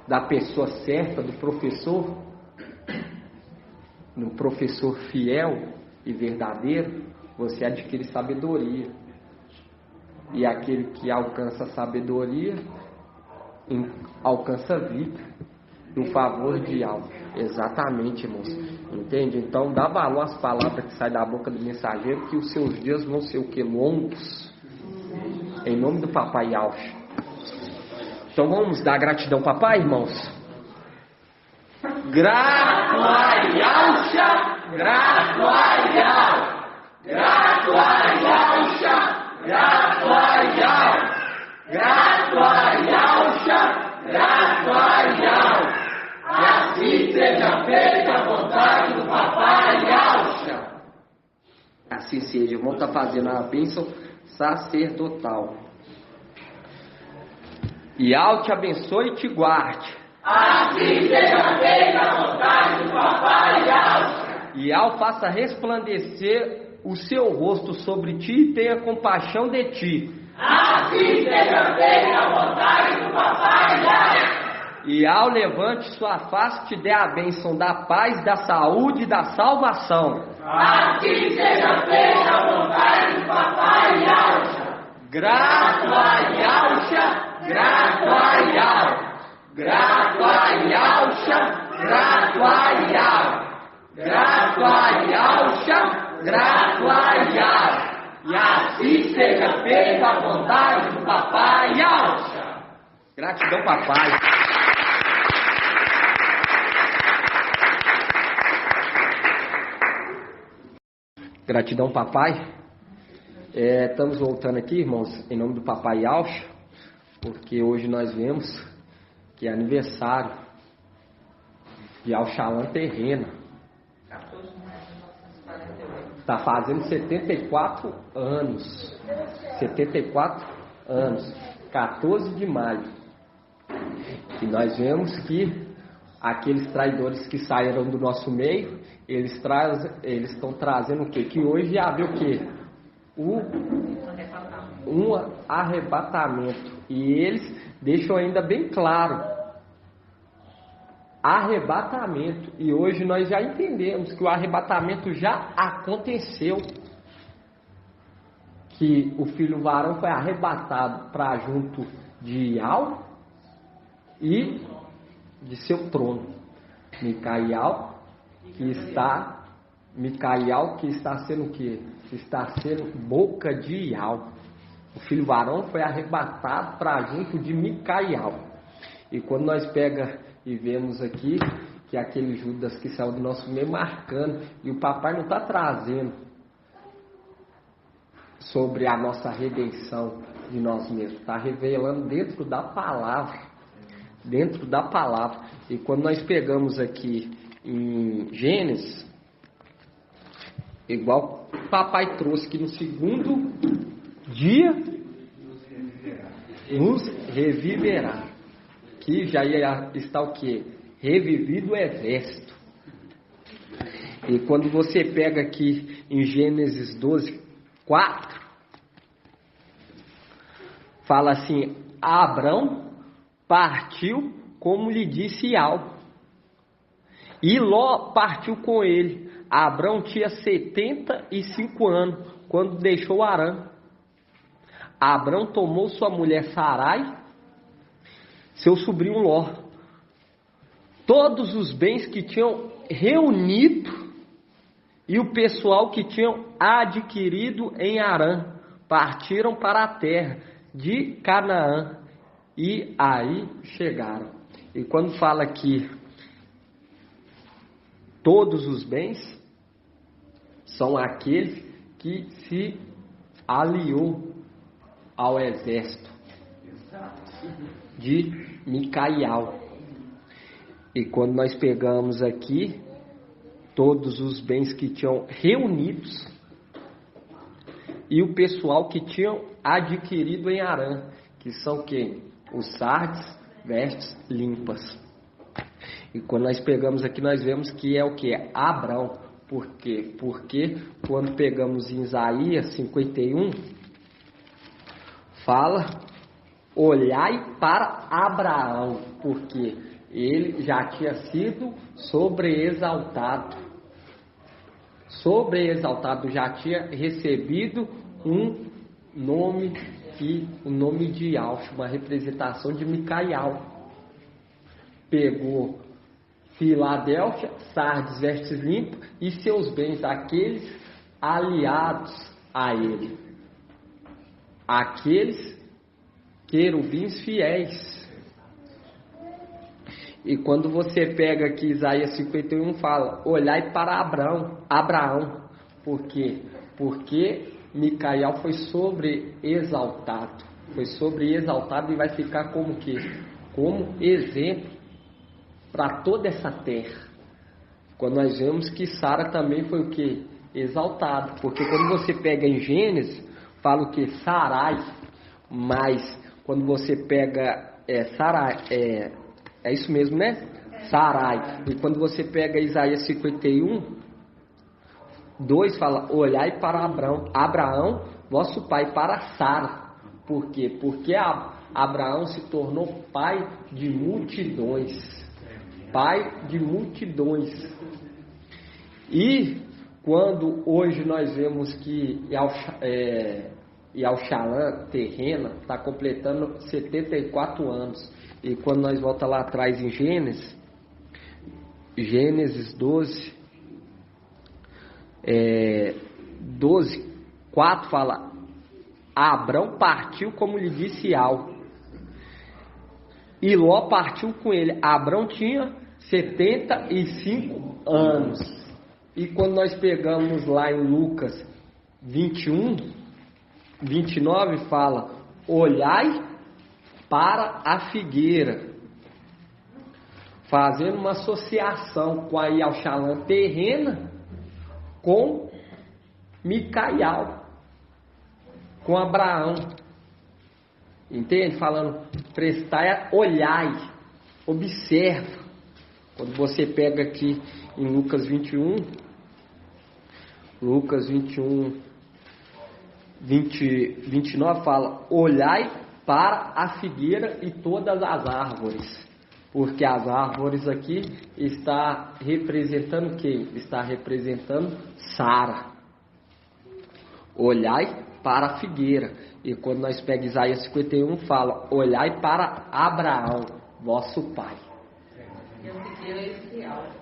da pessoa certa, do professor fiel e verdadeiro, você adquire sabedoria. E aquele que alcança sabedoria alcança vida no favor de algo. Exatamente, irmãos. Entende? Então dá valor às palavras que saem da boca do mensageiro, que os seus dias vão ser o que? Longos. Em nome do Papai Yaucha. Então vamos dar gratidão, papai, irmãos? Grato a Yaucha, grato a Yau, grato a Yaucha, grato a Yau, grato a Yaucha, grato a Yau. E assim seja feita a vontade do Papai Yaucha. Assim seja, vamos estar fazendo a bênção sacerdotal. Yau te abençoe e te guarde. Assim seja feita a vontade do Papai Yaucha. Yau faça resplandecer o seu rosto sobre ti e tenha compaixão de ti. Assim seja feita a vontade do Papai Yaucha. Yau levante sua face e te dê a bênção da paz, da saúde e da salvação. Assim seja feita a vontade do Papai Yaucha. Grato a Yaucha, grato a Yau. Grato a Yaucha, grato a Yau. Grato a Yaucha, grato a Yau. E assim seja feita a vontade do Papai Yaucha. Gratidão, papai. Gratidão, papai. Estamos voltando aqui, irmãos, em nome do Papai Yaucha, porque hoje nós vemos que é aniversário de Alxalã Terrena. Está fazendo 74 anos. 74 anos. 14 de maio. E nós vemos que aqueles traidores que saíram do nosso meio, eles estão trazendo o quê? Que hoje ia haver o quê? Um arrebatamento. E eles deixam ainda bem claro: arrebatamento. E hoje nós já entendemos que o arrebatamento já aconteceu. Que o filho varão foi arrebatado para junto de Yau e de seu trono. Micael que está sendo o quê? Está sendo boca de Yau. O filho varão foi arrebatado para junto de Micael. E quando nós pega e vemos aqui que aquele Judas que saiu do nosso meio marcando, e o papai não está trazendo sobre a nossa redenção de nós mesmos, está revelando dentro da palavra. Dentro da palavra. E quando nós pegamos aqui em Gênesis, igual o papai trouxe que no segundo dia nos reviverá. Que já ia estar o quê? Revivido o exército. E quando você pega aqui em Gênesis 12, 4, fala assim: Abrão partiu como lhe disse Yau, e Ló partiu com ele. Abrão tinha 75 anos quando deixou Harã. Abrão tomou sua mulher Sarai, seu sobrinho Ló, todos os bens que tinham reunido e o pessoal que tinham adquirido em Harã, partiram para a terra de Canaã e aí chegaram. E quando fala aqui todos os bens, são aqueles que se aliou ao exército de Micael. E quando nós pegamos aqui todos os bens que tinham reunidos e o pessoal que tinham adquirido em Harã, que são o quê? Os sardes, vestes limpas. E quando nós pegamos aqui, nós vemos que é o que? Abrão. Por quê? Porque quando pegamos em Isaías 51, fala, olhai para Abraão, porque ele já tinha sido sobreexaltado. Sobreexaltado, já tinha recebido um nome, o nome de Yahshua, uma representação de Micael. Pegou Filadélfia, Sardes, vestes limpas e seus bens, aqueles aliados a ele. Aqueles querubins fiéis. E quando você pega aqui Isaías 51, fala, olhai para Abraão. Por quê? Porque Micael foi sobreexaltado. Foi sobreexaltado e vai ficar como quê? Como exemplo para toda essa terra. Quando nós vemos que Sara também foi o quê? Exaltado. Porque quando você pega em Gênesis, fala o quê? Sarai. Mas quando você pega Sarai, é isso mesmo, né? Sarai. E quando você pega Isaías 51, 2 fala, olhai para Abraão, vosso pai, para Sara. Por quê? Porque Abraão se tornou pai de multidões. Pai de multidões. E quando hoje nós vemos que Yahushalã terrena está completando 74 anos. E quando nós voltamos lá atrás em Gênesis 12, 4 fala, Abrão partiu como lhe disse Al, e Ló partiu com ele. Abrão tinha 75 anos. E quando nós pegamos lá em Lucas 21, 29 fala, olhai para a figueira, fazendo uma associação com a Yahushalã terrena com Micael, com Abraão, entende? Falando, prestai, olhai, observa. Quando você pega aqui em Lucas 21, 29 fala, olhai para a figueira e todas as árvores, porque as árvores aqui está representando quem? Está representando Sara. Olhai para a figueira. E quando nós pegamos Isaías 51, fala, olhai para Abraão, vosso pai.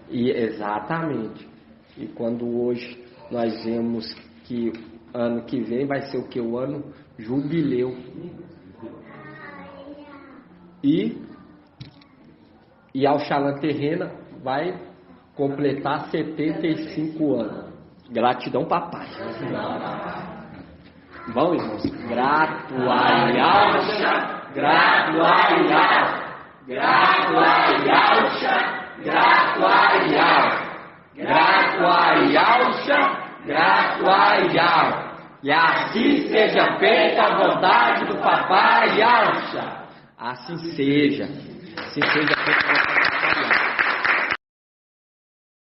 E exatamente. E quando hoje nós vemos que ano que vem vai ser o que? O ano jubileu. E Yahushalã terrena vai completar 75 anos. Gratidão, papai. Vamos, irmãos. Grato a Yahusha, grato a Yahusha, grato a Yahusha, grato a Yahusha, grato a Yahusha, grato a Yahusha. E assim seja feita a vontade do papai Yahusha. Assim seja. Assim seja feita a vontade.